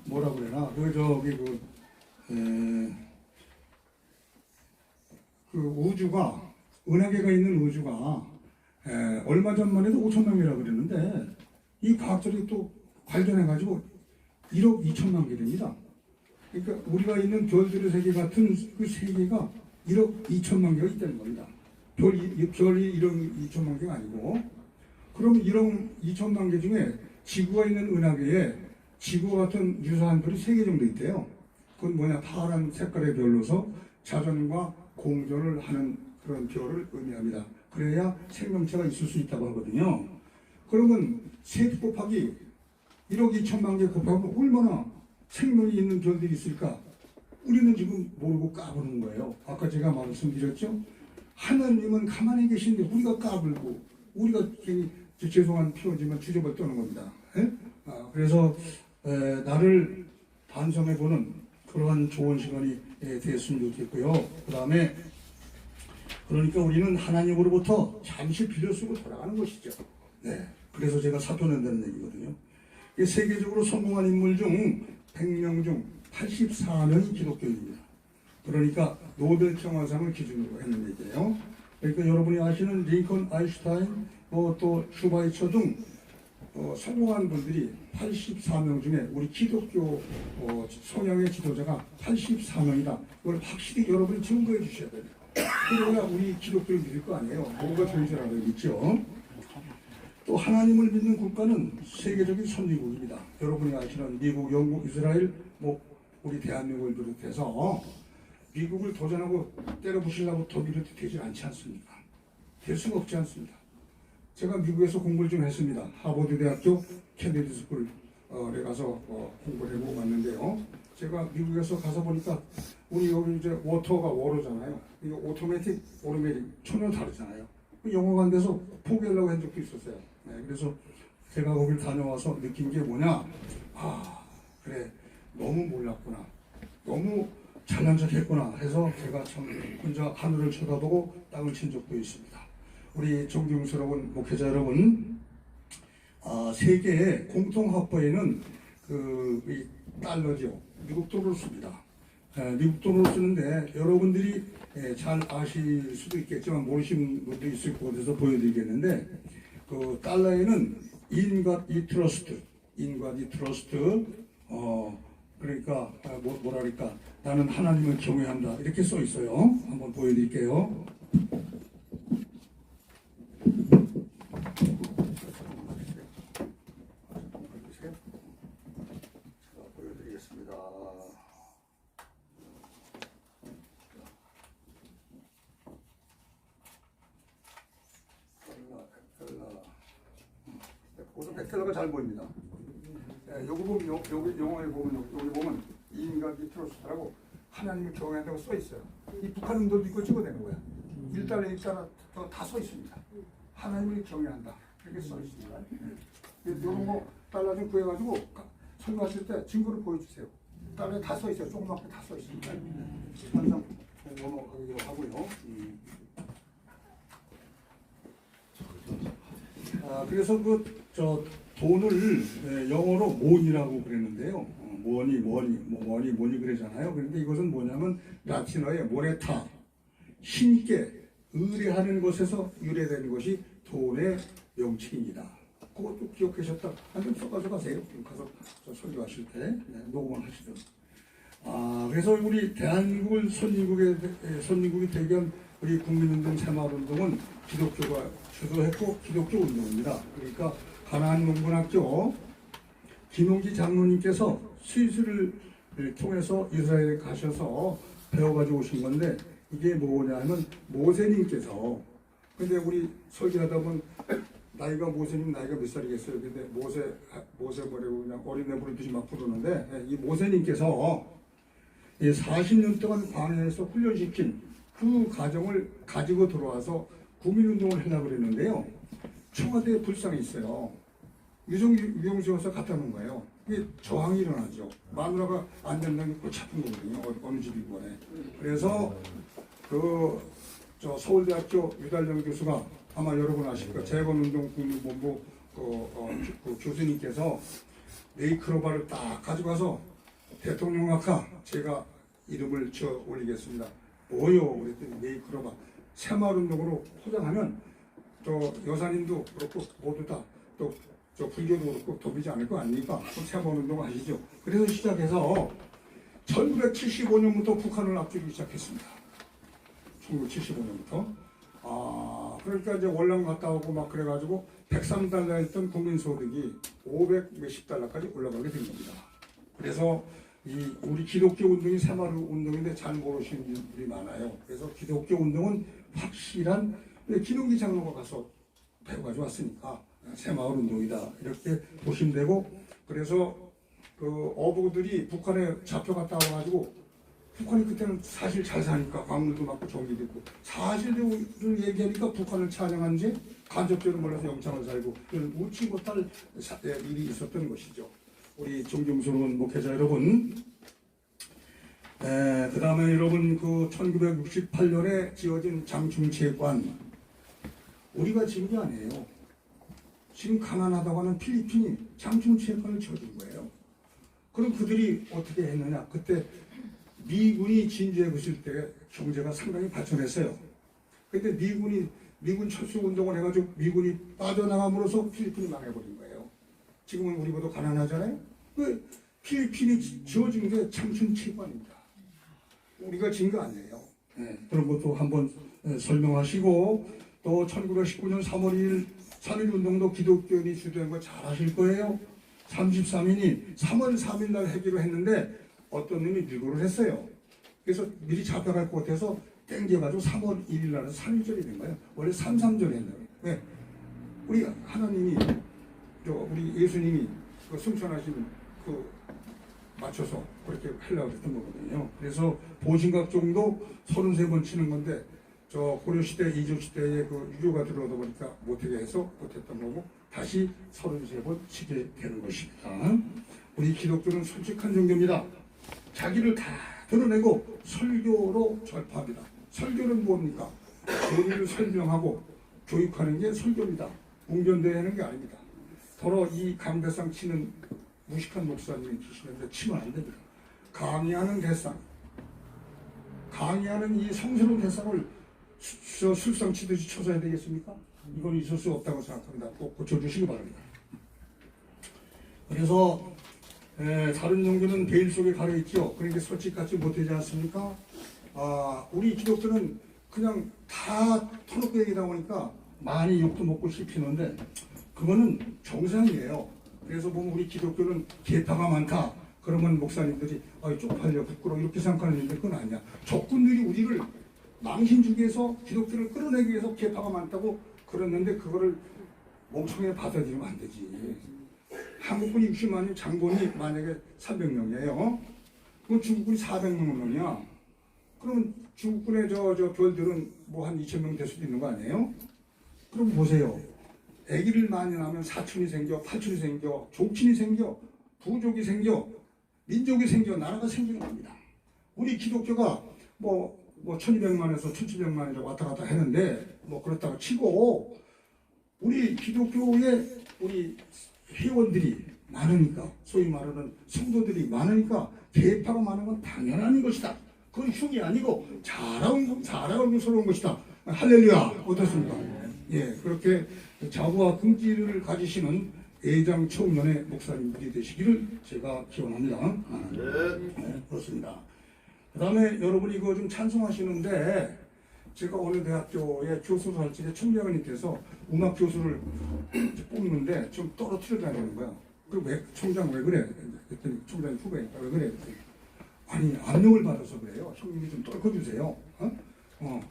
뭐라 그래나 우주가 은하계가 있는 우주가 얼마 전만 해도 5천명이라고 그랬는데 이 과학자들이 또 발견해가지고 1억 2천만 개 됩니다. 그러니까 우리가 있는 별들의 세계 같은 그 세계가 1억 2천만 개가 있다는 겁니다. 별이 1억 2천만 개가 아니고, 그럼 1억 2천만 개 중에 지구가 있는 은하계에 지구와 같은 유사한 별이 3개 정도 있대요. 그건 뭐냐, 파란 색깔의 별로서 자전과 공존을 하는 그런 별을 의미합니다. 그래야 생명체가 있을 수 있다고 하거든요. 그러면 3 곱하기 1억 2천만 개 곱하면 얼마나 생명이 있는 별들이 있을까? 우리는 지금 모르고 까부는 거예요. 아까 제가 말씀드렸죠? 하나님은 가만히 계신데 우리가 까불고, 우리가 죄송한 표현이지만 주접을 떠는 겁니다. 그래서 나를 반성해보는 그러한 좋은 시간이 됐으면 좋겠고요. 그 다음에 그러니까 우리는 하나님으로부터 잠시 빌려 쓰고 돌아가는 것이죠. 네, 그래서 제가 사표 낸다는 얘기거든요. 세계적으로 성공한 인물 중 100명 중 84명이 기독교인입니다. 그러니까 노벨 평화상을 기준으로 했는 얘기예요. 그러니까 여러분이 아시는 링컨, 아인슈타인, 또 슈바이처 등 성공한 분들이 84명 중에 우리 기독교 성향의 지도자가 84명이다. 이걸 확실히 여러분이 증거해 주셔야 됩니다. 그래야 우리 기독교를 믿을 거 아니에요. 뭐가 존재라고 믿죠. 또 하나님을 믿는 국가는 세계적인 선진국입니다. 여러분이 아시는 미국, 영국, 이스라엘, 우리 대한민국을 비롯해서 미국을 도전하고 때려부시려고 독일이 되지 않지 않습니까? 될 수가 없지 않습니다. 제가 미국에서 공부를 좀 했습니다. 하버드 대학교 케네디 스쿨에 가서 공부를 해보고 왔는데요. 제가 미국에서 가서 보니까 우리 여기 이제 워터가 워로잖아요. 이거 오토매틱, 오토매틱 전혀 다르잖아요. 영어가 안 돼서 포기하려고 한 적도 있었어요. 네, 그래서 제가 거길 다녀와서 느낀 게 뭐냐, 그래, 너무 몰랐구나, 너무 잘난 척했구나 해서 제가 참 혼자 하늘을 쳐다보고 땅을 친 적도 있습니다. 우리 존경스러운 목회자 여러분, 세계의 공통 화폐에는 이 달러죠. 미국 돈으로 씁니다. 미국 돈으로 쓰는데 여러분들이 잘 아실 수도 있겠지만 모르시는 분도 있을 것 같아서 보여드리겠는데, 그 달러에는 인과 이 트러스트, 그러니까 뭐랄까, 나는 하나님을 경외한다, 이렇게 써 있어요. 한번 보여드릴게요. 보여드리겠습니다. 우선 백텔러가 잘 보입니다. 여기 보면, 여기 영화에 보면, 여기 보면 인간 트러스트라고 하나님을 경외한다고 써 있어요. 이 북한 놈들도 이거 찍어내는 거야. 1달러 다 써 있습니다. 하나님을 경외한다, 이렇게 써 있습니다. 이런 거 달러 좀 구해가지고 설교하실 때 증거를 보여주세요. 달러에 다 써 있어요. 조그맣게 다 써 있습니다. 항상 넘어가기로 하고요. 그래서 돈을 영어로 mon이라고 그랬는데요. money 그러잖아요. 그런데 이것은 뭐냐면 라틴어의 모네타, 신께 의뢰하는 것에서 유래된 것이 돈의 명칭입니다. 그것도 기억하셨다. 한번 써가지고 가세요. 가서 설교하실 때 녹음을 하시든. 그래서 우리 대한민국을 선진국이 되기 위한 우리 국민운동, 새마을운동은 기독교가 주도했고 기독교 운동입니다. 그러니까 가나안 농군학교 김용기 장로님께서 스위스를 통해서 이스라엘에 가셔서 배워가지고 오신 건데, 이게 뭐냐면 모세님께서, 근데 우리 설교하다 보면 모세님 나이가 몇 살이겠어요? 근데 모세 뭐라고 그냥 어린애 부르듯이 막 부르는데, 이 모세님께서 40년 동안 광야에서 훈련시킨 그 과정을 가지고 들어와서 국민운동을 하려고 그랬는데요. 청와대에 불상이 있어요. 유영수에서 갖다 놓은 거예요. 이게 저항이 일어나죠. 마누라가 안 된다는 게 골치 아픈 거거든요. 어느 집이고 간에. 그래서 서울대학교 유달령 교수가, 아마 여러분 아실 거예요. 재건운동 국민본부 그 교수님께서 네이클로바를 딱 가져가서 대통령 아까 제가 이름을 지어 올리겠습니다. 뭐요? 그랬더니 네이클로바. 새마을운동으로 포장하면 여사님도 그렇고 모두 다 불교도 그렇고 돕이지 않을 거 아닙니까? 새마을운동 아시죠? 그래서 시작해서 1975년부터 북한을 앞두기 시작했습니다. 1975년부터. 그러니까 이제 월남 갔다 오고 막 그래가지고 103달러였던 국민소득이 500 몇십 달러까지 올라가게 된 겁니다. 그래서 이 우리 기독교 운동이 새마을 운동인데 잘 모르시는 분들이 많아요. 그래서 기독교 운동은 확실한 기동기 장로가 가서 배워가지고 왔으니까 새마을 운동이다 이렇게 보시면 되고, 그래서 그 어부들이 북한에 잡혀갔다 와가지고 북한이 그때는 사실 잘 사니까 광물도 많고 전기도 있고 사실을 얘기하니까 북한을 찬양한 지 간접적으로 몰라서 영창을 살고 웃지 못할 일이 있었던 것이죠. 우리 존경스러운 목회자 여러분, 그 다음에 여러분 그 1968년에 지어진 장충체관, 우리가 지은 게 아니에요. 지금 가난하다고 하는 필리핀이 장충체관을 지어준 거예요. 그럼 그들이 어떻게 했느냐? 그때 미군이 진주에 붙을 때 경제가 상당히 발전했어요. 근데 미군 철수 운동을 해가지고 미군이 빠져나감으로써 필리핀이 망해버린 거예요. 지금은 우리보다 가난하잖아요. 그 필리핀이 지어진 게 장충체관입니다. 우리가 지은 거 아니에요. 그런 것도 한번 설명하시고, 또 1919년 3월 2일 3.1 운동도 기독교인이 주도한 거 잘 아실 거예요. 33인이 3월 3일 날 하기로 했는데 어떤 놈이 밀고를 했어요. 그래서 미리 잡혀갈 것 같아서 땡겨가지고 3월 1일 날은 3.1절이 된 거예요. 원래 3.3절이 했나요? 왜? 우리 하나님이, 우리 예수님이 그 승천하신 그 맞춰서 그렇게 하려고 했던 거거든요. 그래서 보신각종도 33번 치는 건데, 저 고려시대, 이조시대에 그 유교가 들어오다 보니까 못하게 해서 못했던 거고, 다시 33번 치게 되는 것입니다. 우리 기독교는 솔직한 종교입니다. 자기를 다 드러내고 설교로 전파합니다. 설교는 뭡니까? 교리를 설명하고 교육하는 게 설교입니다. 웅변대회하는 게 아닙니다. 더러 이 강대상 치는 무식한 목사님이 계시는데 치면 안 됩니다. 강의하는 대상, 강의하는 이 성스러운 대상을 술상 치듯이 쳐서야 되겠습니까? 이건 있을 수 없다고 생각합니다. 꼭 고쳐주시기 바랍니다. 그래서 다른 종교는 베일 속에 가려있죠. 그러니까 솔직하지 못하지 않습니까? 우리 기독교는 그냥 다 터놓고 얘기다 보니까 많이 욕도 먹고 씹히는데 그거는 정상이에요. 그래서 보면 우리 기독교는 계파가 많다. 그러면 목사님들이 쪽팔려 부끄러워 이렇게 생각하는데 그건 아니야. 적군들이 우리를 망신주기에서 기독교를 끌어내기 위해서 계파가 많다고 그랬는데 그거를 멍청하게 받아들이면 안 되지. 한국군이 60만이, 장군이 만약에 300명이에요. 그럼 중국군이 400명이야. 그러면 중국군의 저 별들은 뭐 한 2000명 될 수도 있는 거 아니에요? 그럼 보세요. 아기를 많이 낳으면 사촌이 생겨, 팔촌이 생겨, 족친이 생겨, 부족이 생겨, 민족이 생겨, 나라가 생기는 겁니다. 우리 기독교가 뭐 1200만에서 1700만이라고 왔다 갔다 했는데 뭐 그렇다고 치고 우리 기독교의 우리 회원들이 많으니까, 소위 말하는 성도들이 많으니까 계파가 많은 건 당연한 것이다. 그건 흉이 아니고 자랑스러운 것이다. 할렐루야. 어떻습니까? 예, 그렇게 자부와 긍지를 가지시는 애장 청년의 목사님들이 되시기를 제가 기원합니다. 네, 그렇습니다. 그 다음에 여러분 이거 좀 찬송하시는데, 제가 어느 대학교에 교수를 할 때 총장님께서 음악 교수를 뽑는데 좀 떨어뜨려야 되는 거야. 그리고 총장 왜 그래? 그랬더니 총장이 후배니까 왜 그래? 그랬더니 아니 압력을 받아서 그래요. 형님이 좀 떨궈주세요.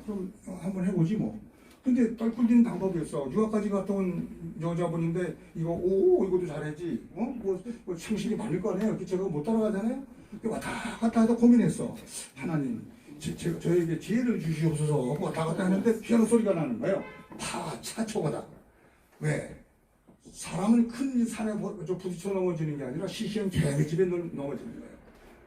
그럼 한번 해보지 뭐. 근데 떨굴리는 방법이 없어. 유학까지 갔다 온 여자분인데 이것도 잘하지. 뭐 정신이 많을 거 아니에요. 제가 못 따라가잖아요. 왔다 갔다 하다 고민했어. 하나님, 저에게 지혜를 주시옵소서. 왔다 갔다 했는데 피아노 소리가 나는 거예요. 차초가다. 왜? 사람은 큰 산에 부딪혀 넘어지는 게 아니라 시시한 개미집에 넘어지는 거예요.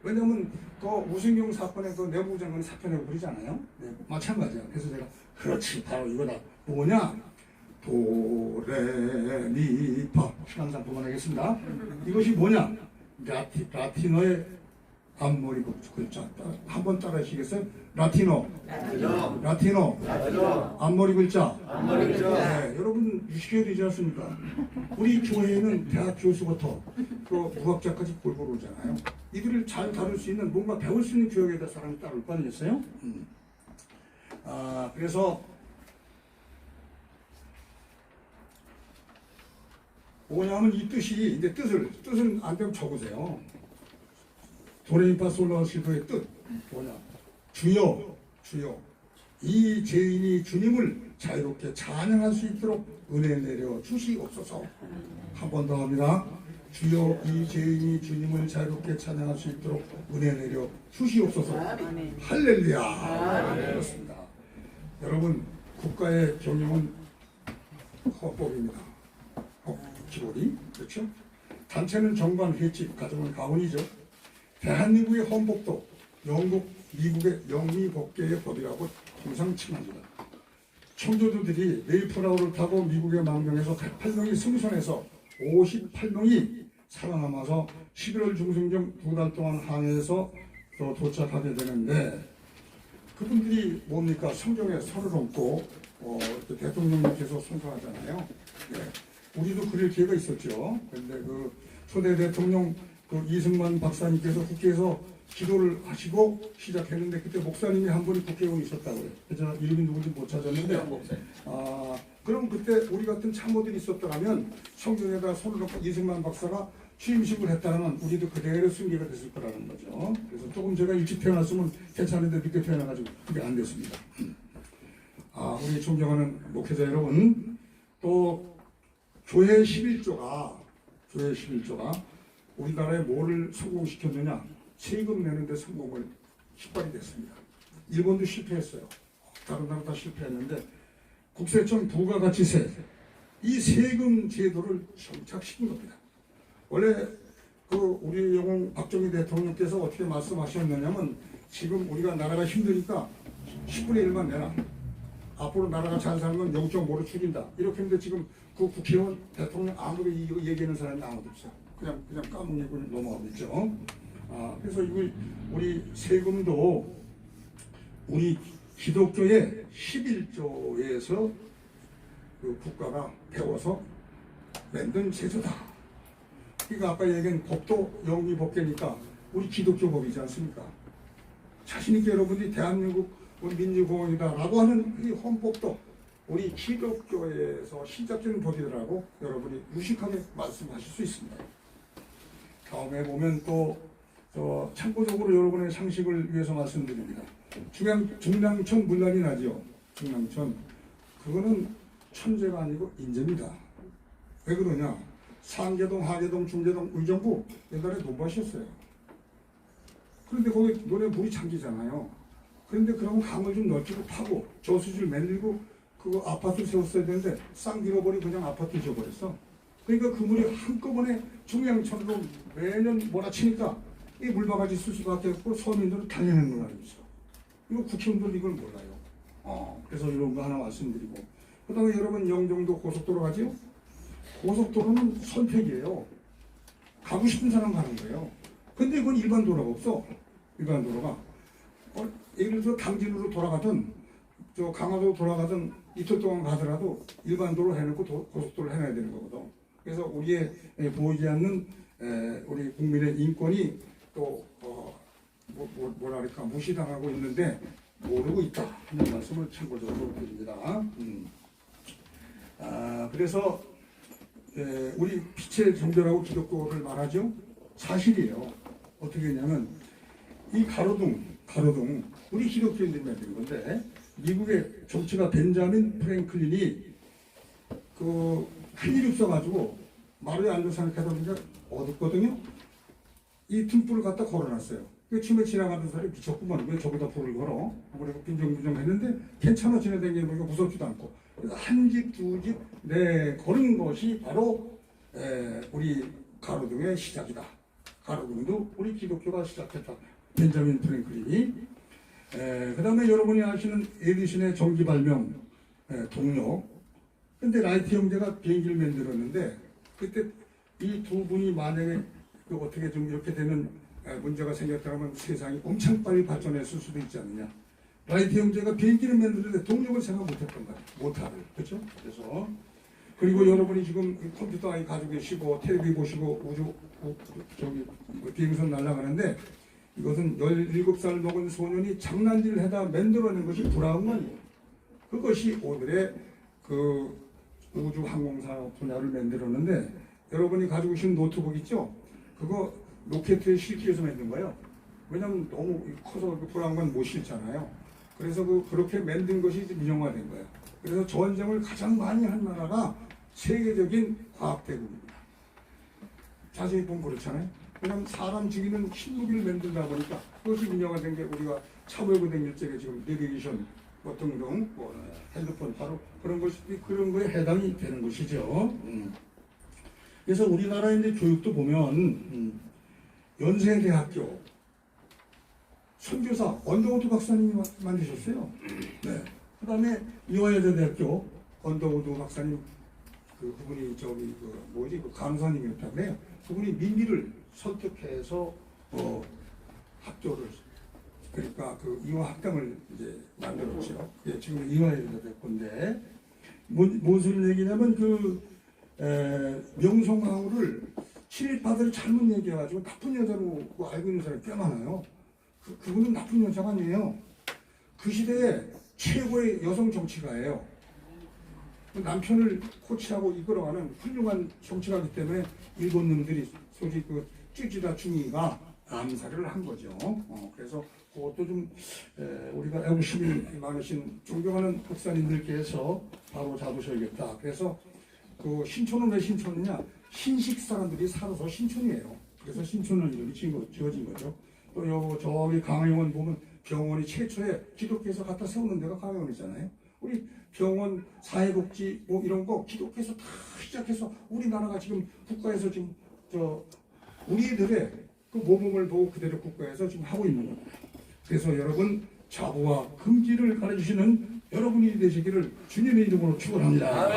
왜냐하면 그 우승경 사건에 그 내부장관이 사표내고 그러잖아요. 네, 마찬가지야. 그래서 제가 그렇지, 바로 이거다. 뭐냐? 도레미파. 시간상 그만하겠습니다. 이것이 뭐냐? 라틴어의 앞머리 글자 한번 따라하시겠어요? 라티노. 앞머리 글자. 네, 여러분 유식해야 되지 않습니까? 우리 교회에는 대학 교수부터 그 무학자까지 골고루 오잖아요. 이들을 잘 다룰 수 있는 뭔가 배울 수 있는 교육에다 사람이 따를 거 아니겠어요? 그래서 뭐냐면 이 뜻이 이제 뜻은 안 되면 적으세요. 도레미파솔라시도의 뜻 뭐냐? 주여 이 죄인이 주님을 자유롭게 찬양할 수 있도록 은혜 내려 주시옵소서. 한 번 더 합니다. 주여 이 죄인이 주님을 자유롭게 찬양할 수 있도록 은혜 내려 주시옵소서. 할렐루야. 그렇습니다. 여러분 국가의 경영은 헌법입니다. 기본이 그렇죠? 단체는 정관, 회칙, 가정은 가문이죠. 대한민국의 헌법도 영국, 미국의 영미법계의 법이라고 통상 칭합니다. 청교도들이 메이플라워를 타고 미국의 망명에서 108명이 승선해서 58명이 살아남아서 11월 중순경 2달 동안 항해해서 또 도착하게 되는데 그분들이 뭡니까? 성경에 선을 얹고 대통령님께서 송사하잖아요. 네. 우리도 그럴 기회가 있었죠. 그런데 그 초대 대통령 그 이승만 박사님께서 국회에서 기도를 하시고 시작했는데 그때 목사님이 한 분이 국회의원이 있었다고요. 그래서 이름이 누군지 못 찾았는데 그럼 그때 우리 같은 참모들이 있었더라면 성경에다 손을 놓고 이승만 박사가 취임식을 했다면 우리도 그대로 승계가 됐을 거라는 거죠. 그래서 조금 제가 일찍 태어났으면 괜찮은데 늦게 태어나가지고 그게 안 됐습니다. 우리 존경하는 목회자 여러분, 또 교회 11조가 우리나라에 뭐를 성공시켰느냐? 세금 내는데 성공을 깃발이 됐습니다. 일본도 실패했어요. 다른 나라 다 실패했는데 국세청 부가가치세 이 세금 제도를 정착시킨 겁니다. 원래 그 우리 영웅 박정희 대통령께서 어떻게 말씀하셨느냐면 지금 우리가 나라가 힘드니까 10분의 1만 내라. 앞으로 나라가 잘 살면 0.5로 줄인다. 이렇게 했는데 지금 그 국회의원 대통령 아무도 이거 얘기하는 사람이 아무도 없어요. 그냥 까먹고 넘어가고 있죠. 그래서 우리 세금도 우리 기독교의 11조에서 그 국가가 배워서 만든 제도다. 그러니까 아까 얘기한 법도 영미법계니까 우리 기독교 법이지 않습니까? 자신있게 여러분들이 대한민국 민주공화국이다라고 하는 이 헌법도 우리 기독교에서 시작된 법이라고 여러분이 무식하게 말씀하실 수 있습니다. 다음에 보면 또 참고적으로 여러분의 상식을 위해서 말씀드립니다. 중랑천 문란이 나지요. 중랑천 그거는 천재가 아니고 인재입니다. 왜 그러냐? 상계동, 하계동, 중계동, 의정부 옛날에 논밭이었어요. 그런데 거기 노래 물이 잠기잖아요. 그런데 그러면 강을 좀 넓히고 파고 저수지를 만들고 그 아파트를 세웠어야 되는데 쌍 밀어버리고 그냥 아파트 지어버렸어. 그러니까 그 물이 한꺼번에 중량천으로 매년 몰아치니까 이 물바가지 쓸 수밖에 없고 서민들은 당연한 걸 알고 있어. 이거 국회의원들 이걸 몰라요. 그래서 이런 거 하나 말씀드리고 그 다음에 여러분 영종도 고속도로 가지요? 고속도로는 선택이에요. 가고 싶은 사람 가는 거예요. 근데 그건 일반 도로가 없어. 일반 도로가 예를 들어서 당진으로 돌아가든 저 강화도로 돌아가든 이틀 동안 가더라도 일반 도로 해놓고 고속도로 해놔야 되는 거거든. 그래서 우리의 보이지 않는 우리 국민의 인권이 또 뭐랄까 무시당하고 있는데 모르고 있다 하는 말씀을 참고적으로 드립니다. 그래서 우리 빛의 정결하고 기독교를 말하죠. 사실이에요. 어떻게 했냐면 이 가로등 우리 기독교인들이 만든 건데 미국의 정치가 벤자민 프랭클린이 그 큰일 없어가지고 마루에 앉아서 생각하다 보니까 어둡거든요. 이 등불을 갖다 걸어놨어요. 그 춤에 지나가는 사람이 미쳤구만. 왜 저기다 불을 걸어? 그리고 빈정부정 했는데 괜찮아 지나다니는 거니까 무섭지도 않고. 그래서 한 집, 두 집, 걸은 것이 바로 우리 가로등의 시작이다. 가로등도 우리 기독교가 시작했다. 벤자민 프랭클린이. 그 다음에 여러분이 아시는 에디슨의 전기 발명 동력. 근데 라이트 형제가 비행기를 만들었는데 그때 이 두 분이 만약에 그 어떻게 좀 이렇게 되는 문제가 생겼다면 세상이 엄청 빨리 발전했을 수도 있지 않느냐. 라이트 형제가 비행기를 만드는데 동력을 생각 못했던 거야. 모터를. 그렇죠? 그래서 그리고 여러분이 지금 컴퓨터 아이 가지고 계시고 텔레비 보시고 비행선 날아가는데 이것은 17살 먹은 소년이 장난질을 하다 만들어낸 것이 브라운관이에요. 그것이 오늘의 그 우주 항공사 분야를 만들었는데 여러분이 가지고 계신 노트북 있죠? 그거 로켓에 실기 위해서 만든 거예요. 왜냐하면 너무 커서 그 브라운관 못 실잖아요. 그래서 그렇게 만든 것이 민영화된 거예요. 그래서 전쟁을 가장 많이 한 나라가 세계적인 과학대국입니다. 자세히 보면 그렇잖아요. 왜냐하면 사람 죽이는 신무기를 만들다 보니까 그것이 민영화된 게 우리가 차별고등 일제에 지금 내비게이션 뭐 등등 뭐 핸드폰 바로 그런 거에 해당이 되는 것이죠. 그래서 우리나라의 이제 교육도 보면 연세대학교 선교사 언더우드 박사님이 만드셨어요. 네. 그다음에 이화여자대학교 언더우드 박사님 그분이 그 강사님이었다고 그래요. 그분이 민비를 선택해서 학교를 그러니까 그 이화학당을 이제 만들었죠. 그게 지금 이화여자대학교인데 무슨 얘기냐면 명성황후를 친일파들이 잘못 얘기해가지고 나쁜 여자로 알고 있는 사람이 꽤 많아요. 그분은 나쁜 여자가 아니에요. 그 시대에 최고의 여성 정치가예요. 남편을 코치하고 이끌어가는 훌륭한 정치가이기 때문에 일본 놈들이 솔직히 찌찌다 중이가 암살을 한 거죠. 그래서 그것도 좀 우리가 애국심이 많으신 존경하는 목사님들께서 바로 잡으셔야겠다. 그래서 그 신촌은 왜 신촌이냐? 신식 사람들이 살아서 신촌이에요. 그래서 신촌은 이름이 지어진 거죠. 또 저기 강화영원 보면 병원이 최초에 기독교에서 갖다 세우는 데가 강화영원이잖아요. 우리 병원, 사회복지 뭐 이런 거 기독교에서 다 시작해서 우리나라가 지금 국가에서 지금 우리들의 그 모범을 보고 그대로 국가에서 지금 하고 있는 겁니다. 그래서 여러분 자부와 금기를 가르치시는 여러분이 되시기를 주님의 이름으로 축원합니다.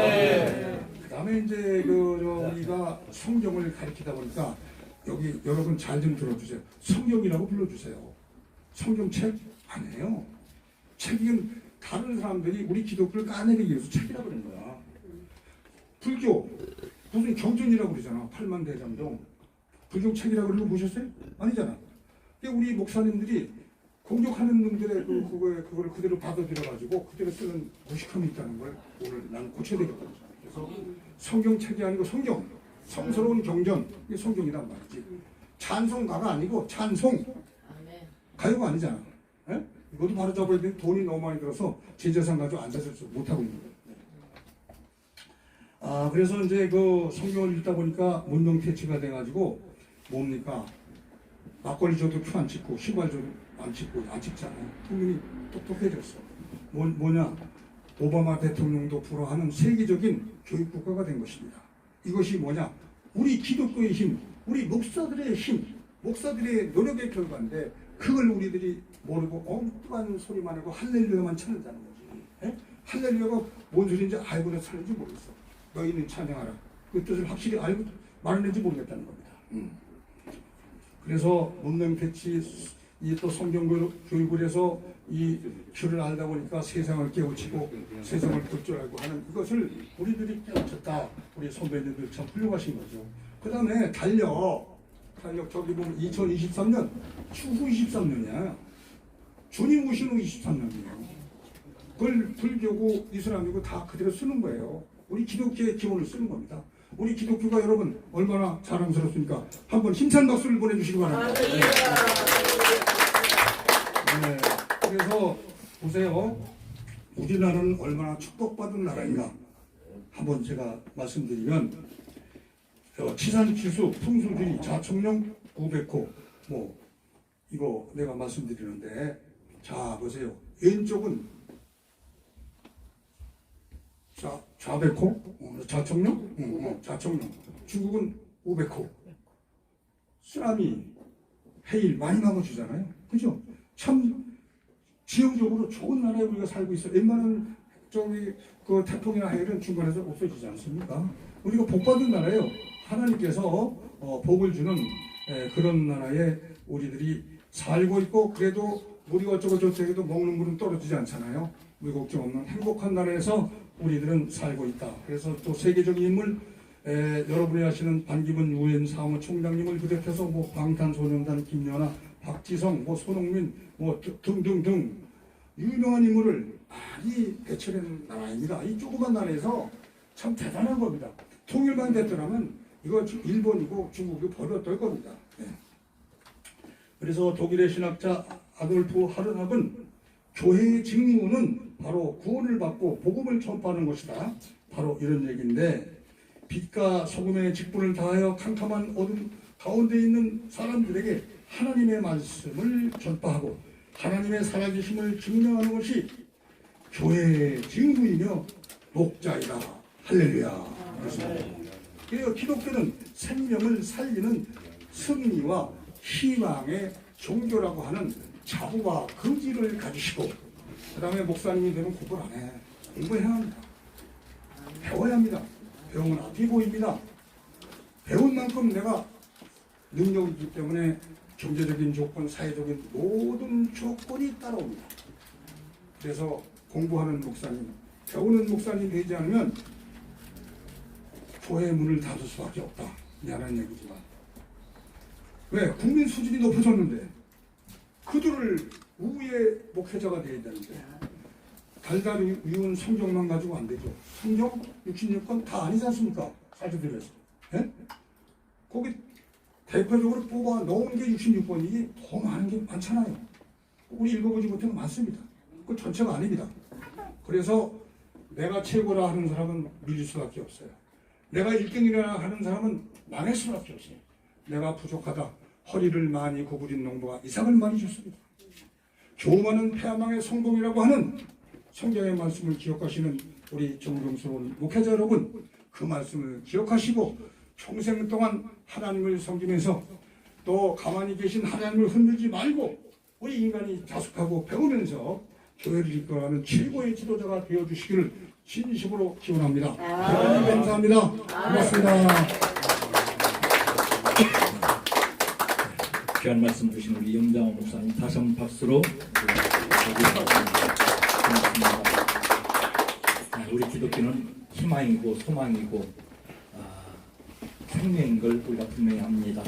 그 다음에 이제 우리가 성경을 가르치다 보니까 여기 여러분 잘 좀 들어주세요. 성경이라고 불러주세요. 성경책 아니에요. 책은 다른 사람들이 우리 기독교를 까내리기 위해서 책이라고 그러는 거야. 불교 무슨 경전이라고 그러잖아. 팔만대장경 불교 책이라고 그러는 거 보셨어요? 아니잖아. 우리 목사님들이 공격하는 놈들의 그거를 그대로 받아들여가지고 그대로 쓰는 무식함이 있다는 걸 오늘 나는 고쳐야 되겠다. 그래서 성경책이 아니고 성스러운 경전, 이게 성경이란 말이지. 찬송가가 아니고 찬송, 가요가 아니잖아. 에? 이것도 바로 잡아야 되는데 돈이 너무 많이 들어서 제 재산 가지고 앉아서 못하고 있는 거예요. 그래서 이제 그 성경을 읽다 보니까 문명태치가 돼가지고 뭡니까? 막걸리 줘도 표 안 찍고 휘발 줘도 안 찍잖아요. 국민이 똑똑해졌어. 뭐냐? 오바마 대통령도 불허하는 세계적인 교육국가가 된 것입니다. 이것이 뭐냐? 우리 기독교의 힘, 우리 목사들의 힘, 목사들의 노력의 결과인데 그걸 우리들이 모르고 엉뚱한 소리만 하고 할렐루야만 찾는다는 거지. 할렐루야가 뭔 소리인지 알고는 찾는지 모르겠어. 너희는 찬양하라. 그 뜻을 확실히 알고 말했는지 모르겠다는 겁니다. 그래서 문명태치 또 성경 교육을 해서 이 주를 알다 보니까 세상을 깨우치고 세상을 볼 줄 알고 하는 이것을 우리들이 깨우쳤다. 우리 선배님들 참 훌륭하신 거죠. 그 다음에 달력 저기 보면 2023년 추후 23년이야. 주님 오신 후 23년이에요. 그걸 불교고 이슬람이고 다 그대로 쓰는 거예요. 우리 기독교의 기원을 쓰는 겁니다. 우리 기독교가 여러분 얼마나 자랑스럽습니까? 한번 힘찬 박수를 보내주시기 바랍니다. 네. 그래서 보세요. 우리나라는 얼마나 축복받은 나라인가 한번 제가 말씀드리면 치산치수, 풍수지리, 자청령 900호 뭐 이거 내가 말씀드리는데 자 보세요. 왼쪽은 좌백호, 자청령, 자청령. 중국은 500호. 쓰나미, 해일 많이 막아주잖아요. 그죠? 참 지형적으로 좋은 나라에 우리가 살고 있어요. 웬만한 그 태풍이나 해일은 중간에서 없어지지 않습니까? 우리가 복받은 나라예요. 하나님께서 복을 주는 그런 나라에 우리들이 살고 있고 그래도 물이 어쩌고 저쩌고 해도 먹는 물은 떨어지지 않잖아요. 물 걱정 없는 행복한 나라에서 우리들은 살고 있다. 그래서 또 세계적인 인물 여러분이 아시는 반기문 유엔 사무총장님을 비롯해서 뭐 방탄소년단 김연아, 박지성, 뭐 손흥민, 뭐 등등등 유명한 인물을 많이 배출한 나라입니다. 이 조그만 나라에서 참 대단한 겁니다. 통일만 됐더라면 이거 일본이고 중국이 버렸을 겁니다. 네. 그래서 독일의 신학자 아돌프 하르납은 교회의 직무는 바로 구원을 받고 복음을 전파하는 것이다. 바로 이런 얘기인데 빛과 소금의 직분을 다하여 캄캄한 어둠 가운데 있는 사람들에게 하나님의 말씀을 전파하고 하나님의 살아계심을 증명하는 것이 교회의 직무이며 목자이다. 할렐루야. 그래서 기독교는 생명을 살리는 승리와 희망의 종교라고 하는 자부와 긍지를 가지시고 그 다음에 목사님이 되면 공부를 안 해. 공부해야 합니다. 배워야 합니다. 배우면 앞이 보입니다. 배운 만큼 내가 능력이 있기 때문에 경제적인 조건, 사회적인 모든 조건이 따라옵니다. 그래서 공부하는 목사님, 배우는 목사님 되지 않으면 교회의 문을 닫을 수밖에 없다. 미안한 얘기지만. 왜? 국민 수준이 높아졌는데 그들을 우위의 목회자가 되어야 되는데 달달 위운 성경만 가지고 안 되죠. 성경 66권 다 아니지 않습니까? 사주들에서. 예? 거기 대표적으로 뽑아 넣은 게 66권이지 더 많은 게 많잖아요. 우리 읽어보지 못한 거 많습니다. 그 전체가 아닙니다. 그래서 내가 최고라 하는 사람은 믿을 수밖에 없어요. 내가 1등이라 하는 사람은 망할 수밖에 없어요. 내가 부족하다. 허리를 많이 구부린 농부가 이삭을 많이 줬습니다. 교만은 폐하망의 성공이라고 하는 성경의 말씀을 기억하시는 우리 존경스러운 목회자 여러분, 그 말씀을 기억하시고 평생 동안 하나님을 섬기면서 또 가만히 계신 하나님을 흔들지 말고 우리 인간이 자숙하고 배우면서 교회를 이끌어가는 최고의 지도자가 되어주시기를 진심으로 기원합니다. 하나님 감사합니다. 고맙습니다. 귀한 말씀 주신 우리 영장호 목사님 다시 한번 박수로 고맙습니다. 우리 기독교는 희망이고 소망이고 생명인 걸 우리가 분명히 합니다.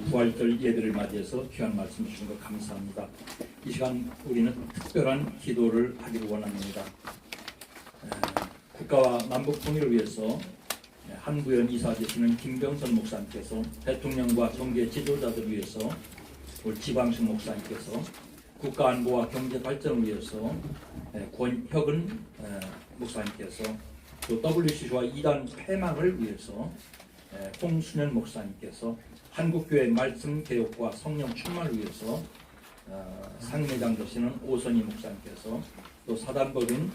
부활절 예배를 맞이해서 귀한 말씀 주신 것 감사합니다. 이 시간 우리는 특별한 기도를 하기를 원합니다. 국가와 남북 통일을 위해서 한부연 이사 되시는 김병선 목사님께서 대통령과 정계 지도자들을 위해서 우리 지방식 목사님께서 국가 안보와 경제 발전을 위해서 권혁은 목사님께서 또 WCC와 이단 폐망을 위해서 홍순현 목사님께서 한국교회 말씀 개혁과 성령 충만을 위해서 상회장 되시는 오선희 목사님께서 또 사단법인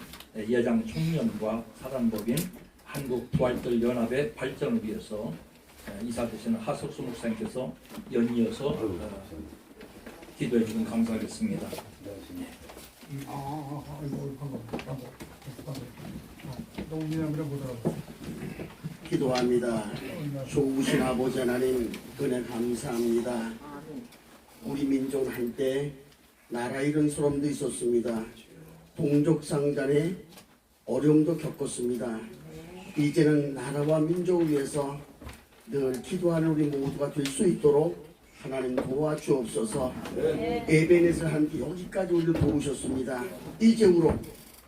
예장 총련과 사단법인 한국 부활절 연합의 발전을 위해서 이사 되시는 하석수 목사님께서 연이어서 기도해 주시면 감사하겠습니다. 기도합니다. 좋으신 아버지 하나님 은혜 감사합니다. 우리 민족은 한때 나라 잃은 소름도 있었습니다. 동족상간의 어려움도 겪었습니다. 이제는 나라와 민족을 위해서 늘 기도하는 우리 모두가 될 수 있도록 하나님 도와주옵소서. 에베네zer 함께 여기까지 우리를 도우셨습니다. 이제후로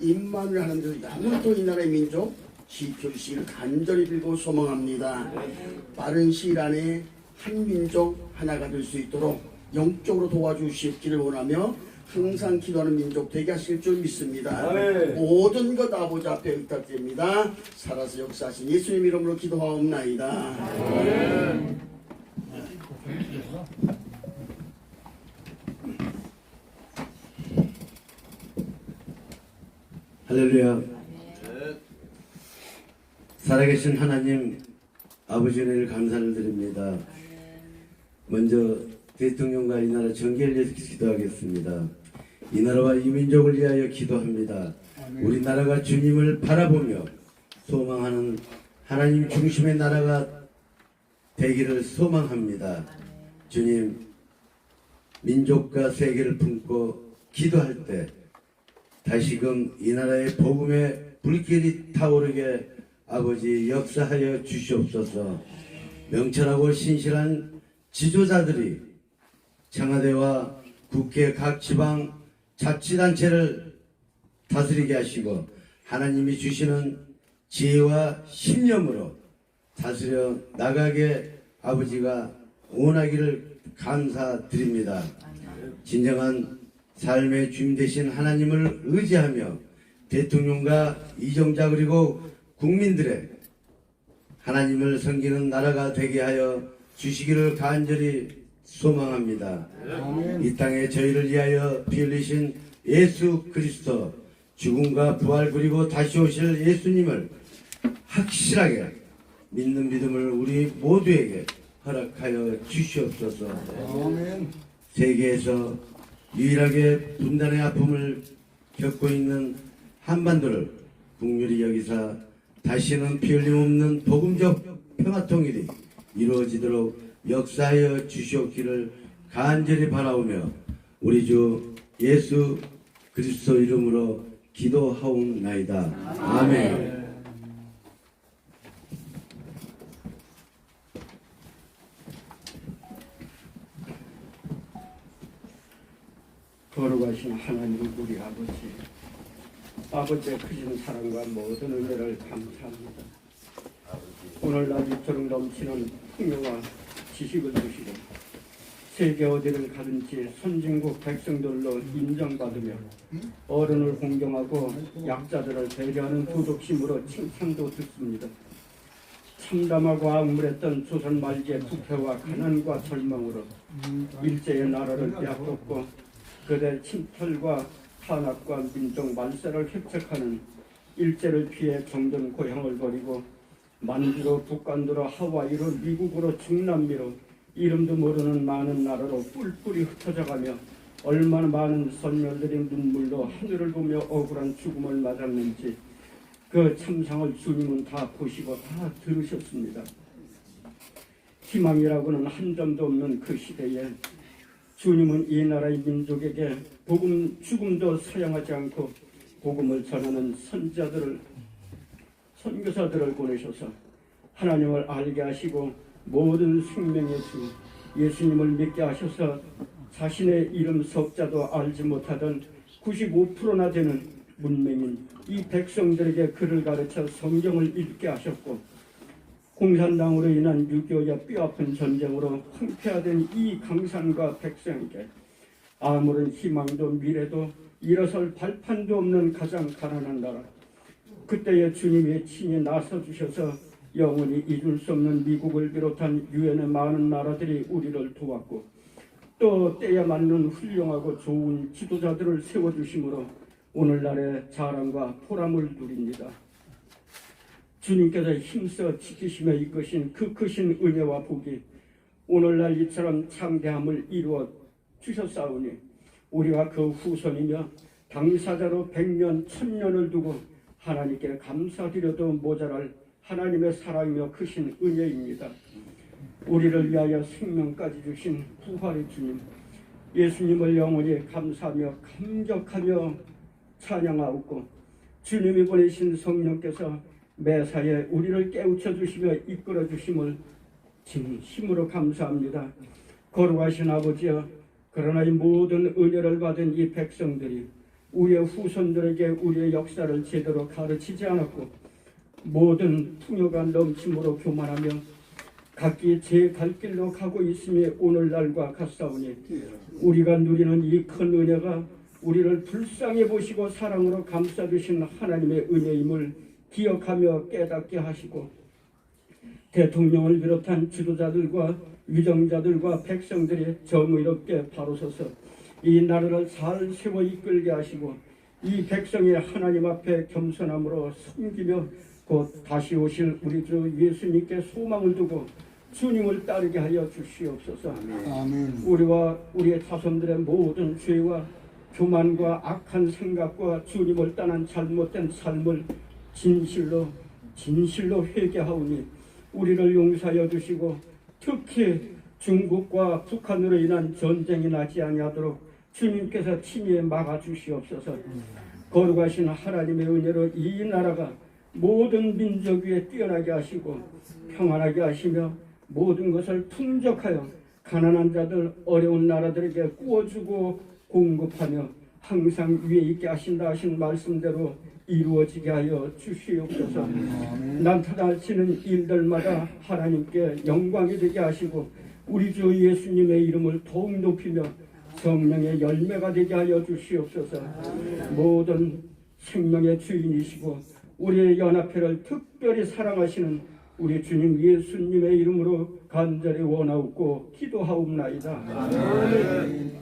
임만을 하는 들 영원토 이 나라의 민족 지켜주시기를 간절히 빌고 소망합니다. 빠른 시일 안에 한 민족 하나가 될 수 있도록 영적으로 도와주시기를 원하며 항상 기도하는 민족 되게 하실 줄 믿습니다. 모든 것 아버지 앞에 부탁드립니다. 살아서 역사하신 예수님 이름으로 기도하옵나이다. 할렐루야. 살아계신 하나님 아버지 은혜를 감사를 드립니다. 먼저 대통령과 이 나라 정계를 위해서 기도하겠습니다. 이 나라와 이 민족을 위하여 기도합니다. 우리나라가 주님을 바라보며 소망하는 하나님 중심의 나라가 되기를 소망합니다. 주님, 민족과 세계를 품고 기도할 때 다시금 이 나라의 복음의 불길이 타오르게 아버지 역사하여 주시옵소서. 명철하고 신실한 지도자들이 청와대와 국회 각 지방 자치단체를 다스리게 하시고 하나님이 주시는 지혜와 신념으로 다스려 나가게 아버지가 원하기를 감사드립니다. 진정한 삶의 주인 되신 하나님을 의지하며 대통령과 이정자 그리고 국민들의 하나님을 섬기는 나라가 되게 하여 주시기를 간절히 소망합니다. 이 땅에 저희를 위하여 피 흘리신 예수 그리스도 죽음과 부활 그리고 다시 오실 예수님을 확실하게 믿는 믿음을 우리 모두에게 허락하여 주시옵소서. 세계에서 유일하게 분단의 아픔을 겪고 있는 한반도를 국률이 여기사 다시는 피 흘림 없는 복음적 평화통일이 이루어지도록 역사하여 주시옵기를 간절히 바라오며 우리 주 예수 그리스도 이름으로 기도하옵나이다. 아멘. 거룩하신 하나님 우리 아버지의 크신 사랑과 모든 은혜를 감사합니다. 오늘날 이토록 넘치는 풍요와 지식을 주시고 세계 어디를 가든지 선진국 백성들로 인정받으며 어른을 공경하고 약자들을 배려하는 도덕심으로 칭찬도 듣습니다. 참담하고 악물했던 조선 말기의 부패와 가난과 절망으로 일제의 나라를 빼앗겼고 그대 침탈과 탄압과 민족 말세를 획책하는 일제를 피해 정든 고향을 버리고 만주로 북간도로 하와이로 미국으로 중남미로 이름도 모르는 많은 나라로 뿔뿔이 흩어져가며 얼마나 많은 선녀들의 눈물로 하늘을 보며 억울한 죽음을 맞았는지 그 참상을 주님은 다 보시고 다 들으셨습니다. 희망이라고는 한 점도 없는 그 시대에 주님은 이 나라의 민족에게 복음 죽음도 사양하지 않고 복음을 전하는 선교사들을 보내셔서 하나님을 알게 하시고 모든 생명의 주 예수님을 믿게 하셔서 자신의 이름 석자도 알지 못하던 95%나 되는 문맹인 이 백성들에게 글을 가르쳐 성경을 읽게 하셨고 공산당으로 인한 6.25의 뼈아픈 전쟁으로 황폐화된 이 강산과 백성에게 아무런 희망도 미래도 일어설 발판도 없는 가장 가난한 나라 그때의 주님이 친히 나서주셔서 영원히 잊을 수 없는 미국을 비롯한 유엔의 많은 나라들이 우리를 도왔고 또 때에 맞는 훌륭하고 좋은 지도자들을 세워주심으로 오늘날의 자랑과 보람을 누립니다. 주님께서 힘써 지키시며 이끄신 그 크신 은혜와 복이 오늘날 이처럼 창대함을 이루어 주셨사오니 우리가 그 후손이며 당사자로 100년 1000년을 두고 하나님께 감사드려도 모자랄 하나님의 사랑이며 크신 은혜입니다. 우리를 위하여 생명까지 주신 부활의 주님 예수님을 영원히 감사하며 감격하며 찬양하옵고 주님이 보내신 성령께서 매사에 우리를 깨우쳐 주시며 이끌어 주심을 진심으로 감사합니다. 거룩하신 아버지여 그러나 이 모든 은혜를 받은 이 백성들이 우리의 후손들에게 우리의 역사를 제대로 가르치지 않았고 모든 풍요가 넘침으로 교만하며 각기 제 갈 길로 가고 있음이 오늘날과 같사오니 우리가 누리는 이 큰 은혜가 우리를 불쌍히 보시고 사랑으로 감싸주신 하나님의 은혜임을 기억하며 깨닫게 하시고 대통령을 비롯한 지도자들과 위정자들과 백성들이 정의롭게 바로서서 이 나라를 잘 세워 이끌게 하시고 이 백성이 하나님 앞에 겸손함으로 섬기며 곧 다시 오실 우리 주 예수님께 소망을 두고 주님을 따르게 하여 주시옵소서. 아멘. 우리와 우리의 자손들의 모든 죄와 교만과 악한 생각과 주님을 떠난 잘못된 삶을 진실로 회개하오니 우리를 용서하여 주시고 특히 중국과 북한으로 인한 전쟁이 나지 아니하도록 주님께서 친히 막아주시옵소서. 거룩하신 하나님의 은혜로 이 나라가 모든 민족 위에 뛰어나게 하시고 평안하게 하시며 모든 것을 풍족하여 가난한 자들 어려운 나라들에게 구워주고 공급하며 항상 위에 있게 하신다 하신 말씀대로 이루어지게 하여 주시옵소서. 나타나시는 일들마다 하나님께 영광이 되게 하시고 우리 주 예수님의 이름을 더욱 높이며 성령의 열매가 되게 하여 주시옵소서. 모든 생명의 주인이시고 우리의 연합회를 특별히 사랑하시는 우리 주님 예수님의 이름으로 간절히 원하옵고 기도하옵나이다. 아멘.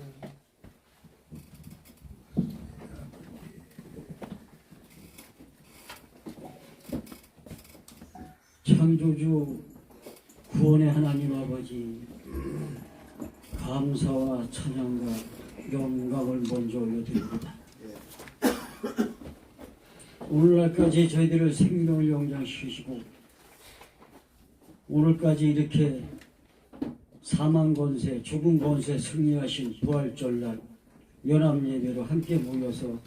창조주 구원의 하나님 아버지, 감사와 찬양과 영광을 먼저 올려드립니다. 오늘날까지 저희들을 생명을 영장시키시고 오늘까지 이렇게 사망 권세, 죽음 권세 승리하신 부활절날 연합예배로 함께 모여서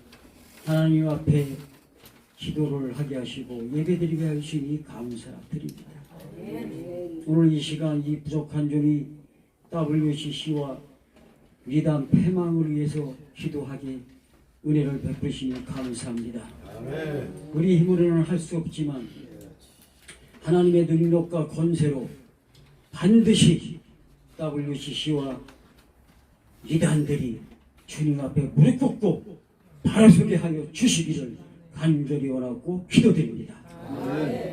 하나님 앞에 기도를 하게 하시고 예배드리게 하시니 감사드립니다. 오늘 이 시간 이 부족한 종이 WCC와 미담 폐망을 위해서 기도하게 은혜를 베푸시니 감사합니다. 우리 힘으로는 할 수 없지만 하나님의 능력과 권세로 반드시 WCC와 미단들이 주님 앞에 무릎 꿇고 바라서게 하여 주시기를 간절히 원하고 기도드립니다.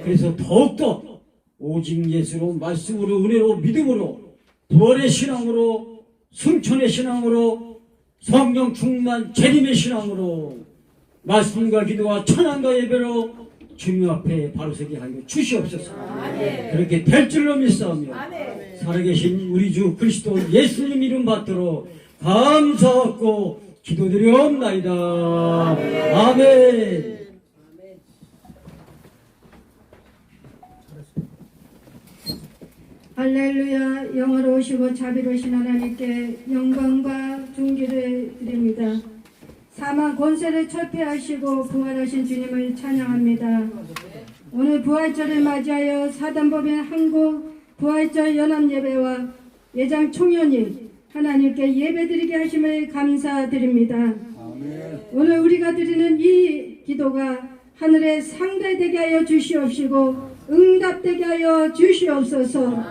그래서 더욱더 오직 예수로 말씀으로 은혜로 믿음으로 부활의 신앙으로 승천의 신앙으로 성령 충만 재림의 신앙으로 말씀과 기도와 찬양과 예배로 주님 앞에 바로서게 하여 주시옵소서. 그렇게 될 줄로 믿사오며 살아계신 우리 주 그리스도 예수님 이름 받들어 감사하고 기도드리옵나이다. 아멘. 할렐루야. 영화로우시고 자비로우신 하나님께 영광과 존귀를 드립니다. 사망 권세를 철폐하시고 부활하신 주님을 찬양합니다. 오늘 부활절을 맞이하여 사단법인 한국 부활절 연합예배와 예장 총연이 하나님께 예배드리게 하심을 감사드립니다. 오늘 우리가 드리는 이 기도가 하늘에 상달되게 하여 주시옵시고 응답되게 하여 주시옵소서.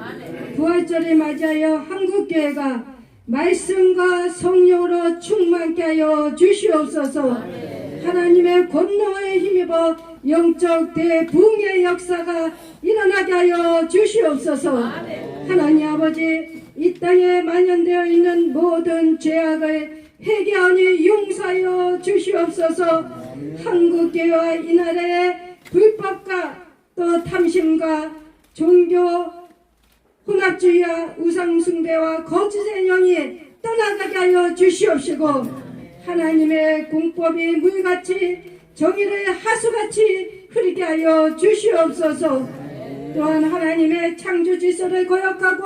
부활절을 맞이하여 한국교회가 말씀과 성령으로 충만케 하여 주시옵소서. 하나님의 권능에 힘입어 영적 대붕의 역사가 일어나게 하여 주시옵소서. 하나님 아버지, 이 땅에 만연되어 있는 모든 죄악을 회개하니 용서하여 주시옵소서. 한국교회와 이 나라의 불법과 또 탐심과 종교 혼합주의와 우상숭배와 거짓의 영이 떠나가게 하여 주시옵시고 하나님의 공법이 물같이 정의를 하수같이 흐르게 하여 주시옵소서. 또한 하나님의 창조질서를 거역하고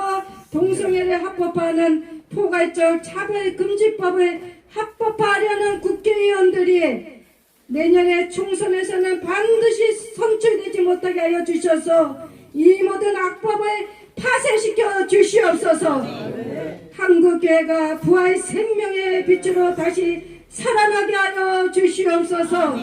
동성애를 합법화하는 포괄적 차별금지법을 합법화하려는 국회의원들이 내년에 총선에서는 반드시 선출되지 못하게 하여 주셔서 이 모든 악법을 파쇄시켜 주시옵소서. 한국교회가 부활 생명의 빛으로 다시 살아나게 하여 주시옵소서.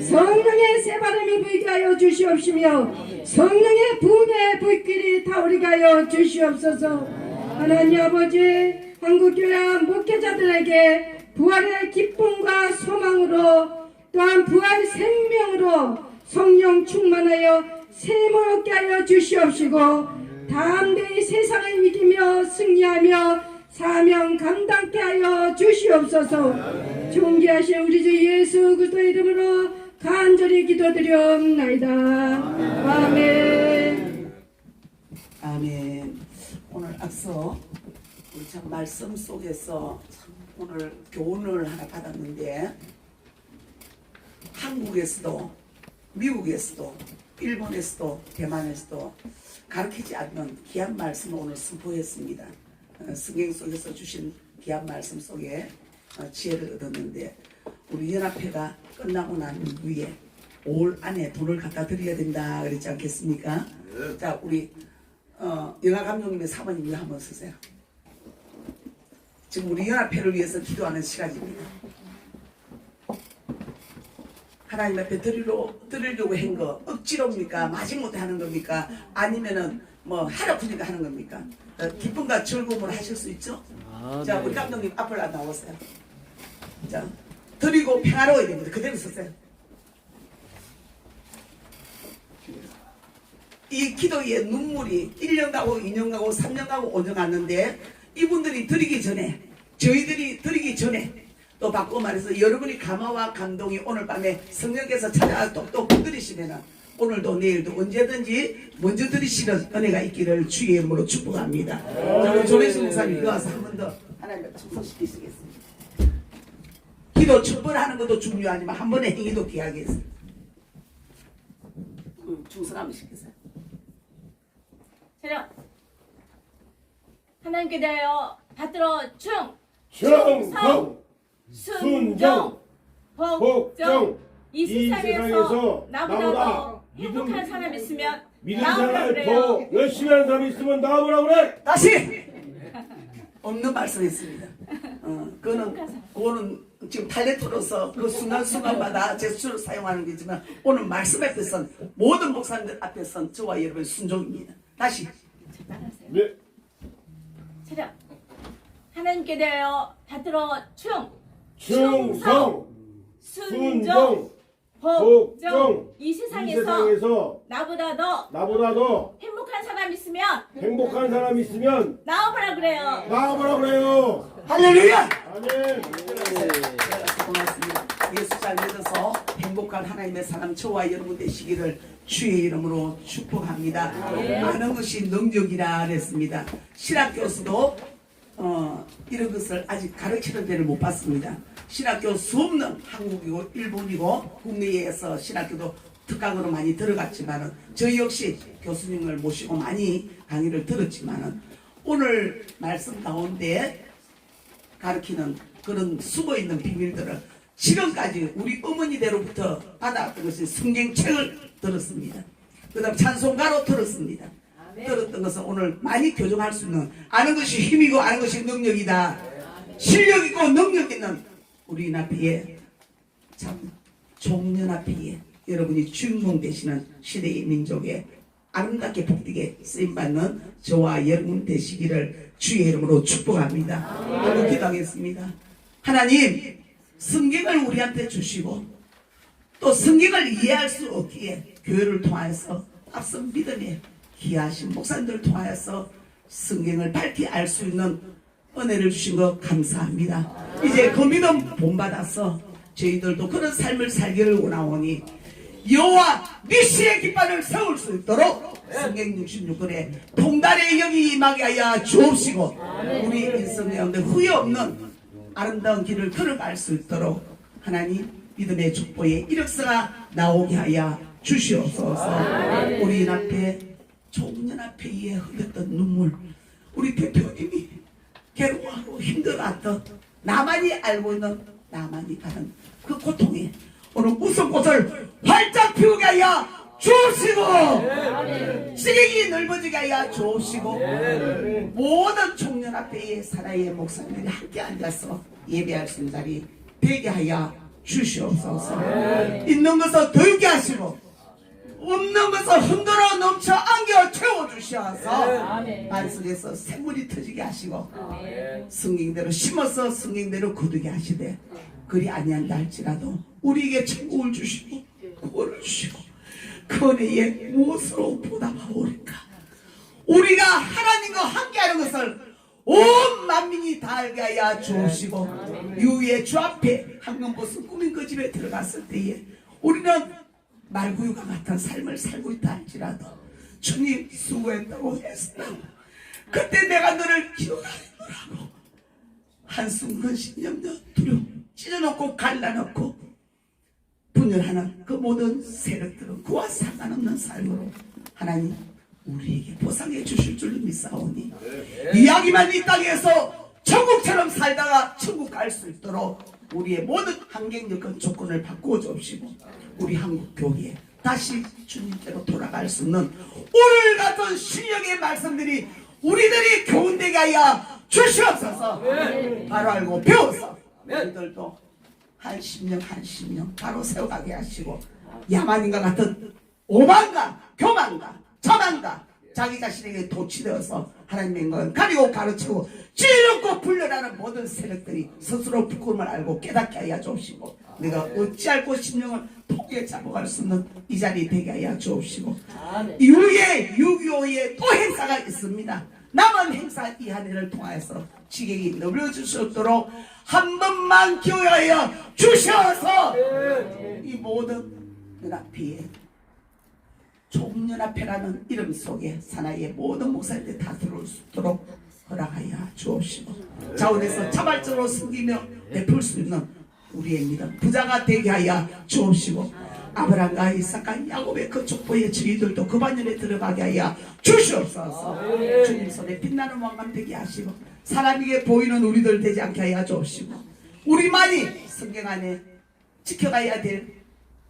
성령의 새바람이 불게 하여 주시옵시며 성령의 부흥의 불길이 타오르게 하여 주시옵소서. 하나님 아버지, 한국교회 목회자들에게 부활의 기쁨과 소망으로 또한 부활 생명으로 성령 충만하여 샘을 얻게 하여 주시옵시고 담대히 세상을 이기며 승리하며 사명 감당케 하여 주시옵소서. 존귀하신 우리 주 예수 그리스도 이름으로 간절히 기도드리옵나이다. 아멘. 아멘. 오늘 앞서 우리 참 말씀 속에서 참 오늘 교훈을 하나 받았는데 한국에서도 미국에서도 일본에서도 대만에서도 가르치지 않는 귀한 말씀을 오늘 선포했습니다. 성경 속에서 주신 귀한 말씀 속에 지혜를 얻었는데 우리 연합회가 끝나고 난 후에 올 안에 돈을 갖다 드려야 된다 그랬지 않겠습니까? 자 우리 영화 감독님의 사모님이 한번 쓰세요. 지금 우리 연합회를 위해서 기도하는 시간입니다. 하나님 앞에 드리려고 한 거 억지로입니까? 마지못해 하는 겁니까? 아니면은 뭐 하려프니까 하는 겁니까? 기쁨과 즐거움을 하실 수 있죠? 자 우리 감독님 앞으로 나오세요. 자 드리고 평화로워야 됩니다. 그대로 서세요. 이 기도에 눈물이 1년 가고 2년 가고 3년 가고 5년 갔는데 이분들이 드리기 전에 저희들이 드리기 전에 또 바꿔 말해서 여러분이 감화와 감동이 오늘 밤에 성령께서 찾아와 똑똑 드리시면 오늘도 내일도 언제든지 먼저 드리시는 은혜가 있기를 주의 이름으로 축복합니다. 자, 우리 조례수 목사님 이거 와서 한 번 더 하나님 축복시키시겠습니다. 기도 첫 번 하는 것도 중요하지만 한 번의 행위도 귀하게 했어요. 충성하면 시키세요. 촬영. 하나님께 대하여 받들어 충성 순종 복종 이 세상에서 나보다 더 행복한 사람 있으면 믿는 나오라 사람 그래요. 더 열심히 하는 사람이 있으면 나오라 그래. 다시 없는 말씀했습니다. 그거는 지금 탤런트로서 그 순간순간마다 제스처를 사용하는 거지만 오늘 말씀 앞에선 모든 목사님들 앞에선 저와 여러분 순종입니다. 다시 네. 촬영. 하나님께 대하여 받들어 충성 순종 복종 이 세상에서 나보다 더 행복한 사람 있으면 나와보라 그래요. 나와보라 그래요. 할렐루야. 아멘. 고맙습니다. 예수 잘 믿어서 행복한 하나님의 사람 저와 여러분 되시기를 주의 이름으로 축복합니다. 많은 것이 능력이라 그랬습니다. 신학교수도 이런 것을 아직 가르치는 데를 못 봤습니다. 신학교 수없는 한국이고 일본이고 국내에서 신학교도 특강으로 많이 들어갔지만은 저 역시 교수님을 모시고 많이 강의를 들었지만은 오늘 말씀 가운데 가르치는 그런 숨어있는 비밀들을 지금까지 우리 어머니대로부터 받아왔던 것이 성경책을 들었습니다. 그 다음 찬송가로 들었습니다. 들었던 것은 오늘 많이 교정할 수 있는 아는 것이 힘이고 아는 것이 능력이다. 실력 있고 능력 있는 우리 연합회에 참 종연합회에 여러분이 주인공 되시는 시대의 민족에 아름답게 복되게 쓰임받는 저와 여러분 되시기를 주의 이름으로 축복합니다. 오늘 기도하겠습니다. 하나님 성경을 우리한테 주시고 또 성경을 이해할 수 없기에 교회를 통하여서 앞서 믿음에 귀하신 목사님들을 통하여서 성경을 밝히 알 수 있는 은혜를 주신 것 감사합니다. 이제 그 믿음 본받아서 저희들도 그런 삶을 살기를 원하오니 여호와 니시의 깃발을 세울 수 있도록 성경 66권에 통달의 영이 임하게 하여 주옵시고 우리 인생가운데 후회 없는 아름다운 길을 걸어갈 수 있도록 하나님 믿음의 족보에 이력서가 나오게 하여 주시옵소서. 우리 연합회 종연합회에 흘렸던 눈물 우리 대표님이 괴로워하고 힘들어했던 나만이 알고 있는 나만이 가는 그 고통에 오늘 웃음꽃을 활짝 피우게 하여 주옵시고 시력이 넓어지게 하여 주옵시고 모든 종연합회의 사나이의 목사님들이 함께 앉아서 예배할 수 있는 자리 되게 하여 주시옵소서. 있는 것을 더하게 하시고 없는 것을 흔들어 넘쳐 안겨 채워주셔서 말씀에서 샘물이 터지게 하시고 성경대로 심어서 성경대로 거두게 하시되 그리 아니한다 할지라도 우리에게 천국을 주시고 구원을 주시고 그 은혜에 무엇으로 보답하오리까. 우리가 하나님과 함께하는 것을 온 만민이 다 알게 하여 주옵시고 유의 주 앞에 황금보스 꾸민 그 집에 들어갔을 때에 우리는 말구유가 같은 삶을 살고 있다 할지라도 주님 수고했다고 했어. 그때 내가 너를 기억하노라고 한숨 근심 염려 두려움 찢어놓고 갈라놓고 분열하는 그 모든 세력들은 그와 상관없는 삶으로 하나님 우리에게 보상해 주실 줄 믿사오니 이야기만 이 땅에서 천국처럼 살다가 천국 갈 수 있도록 우리의 모든 환경 여건 조건을 바꾸어 주시고 우리 한국 교회에 다시 주님께로 돌아갈 수 있는 오늘 같은 신령의 말씀들이 우리들이 교훈되게 하여 주시옵소서. 바로 알고 배워서 우리들도 한 10년 바로 세워가게 하시고 야만인과 같은 오만과 교만과 자만과 자기 자신에게 도취되어서 하나님의 건 가리고 가르치고 찌르고 불려라는 모든 세력들이 스스로 부끄러움을 알고 깨닫게 하여 주옵시고 내가 어찌할고 심령을 포기에 잡아갈 수 있는 이 자리에 되게 하여 주옵시고 이후에 6.25에 또 행사가 있습니다. 남은 행사 이 한 해를 통하여서 지객이 넘겨줄 수 없도록 한 번만 기회하여 주셔서 이 모든 연합회에 총연합회라는 이름 속에 사나이의 모든 목사님들이 다 들어올 수 있도록 허락하여 주옵시고 자원에서 자발적으로 섬기며 베풀 수 있는 우리의 믿음 부자가 되게 하여 주옵시고 아브라함과 이삭과 야곱의 그 족보에 저희들도 그 반열에 들어가게 하여 주시옵소서. 주님 손에 빛나는 왕관 되게 하시고 사람에게 보이는 우리들 되지 않게 하여 주옵시고 우리만이 성경 안에 지켜가야 될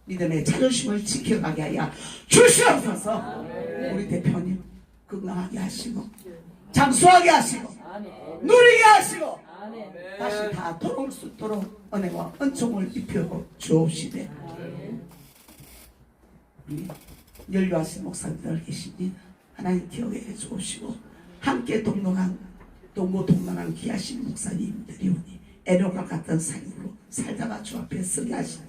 믿음의 자존심을 지켜가게 하여 주시옵소서. 우리 대표님 건강하게 하시고 장수하게 하시고 누리게 하시고 다시 다 돌아올 수 있도록 은혜와 은총을 입혀 주옵시되 우리 연료하신 목사님들 계십니다. 하나님 기억해 주옵시고 함께 동고동락한 귀하신 목사님들이 오니 애로가 같은 삶으로 살다가 주 앞에 서게 하시고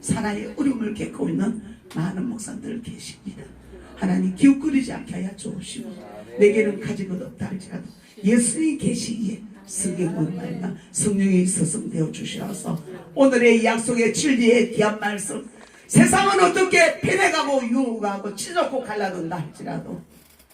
사나이의 어려움을 겪고 있는 많은 목사님들 계십니다. 하나님 기웃거리지 않게 하여 주옵시고 내게는 가진 것 없다 할지라도 예수님 계시기에 성경으로 말미암아 성령이 서성되어 주시어서 오늘의 약속의 진리의 귀한 말씀 세상은 어떻게 변해가고 유혹하고 치솟고 갈라든다 할지라도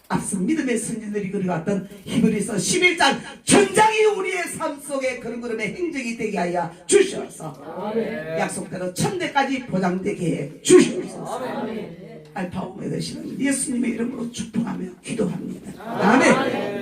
앞서 믿음의 선진들이 그려왔던 히브리서 11장 전장이 우리의 삶 속에 그런 행적이 되게 하여 주시옵소서. 약속대로 천대까지 보장되게 해 주시옵소서. 알파 오메가 되시는 예수님의 이름으로 축복하며 기도합니다. 아멘.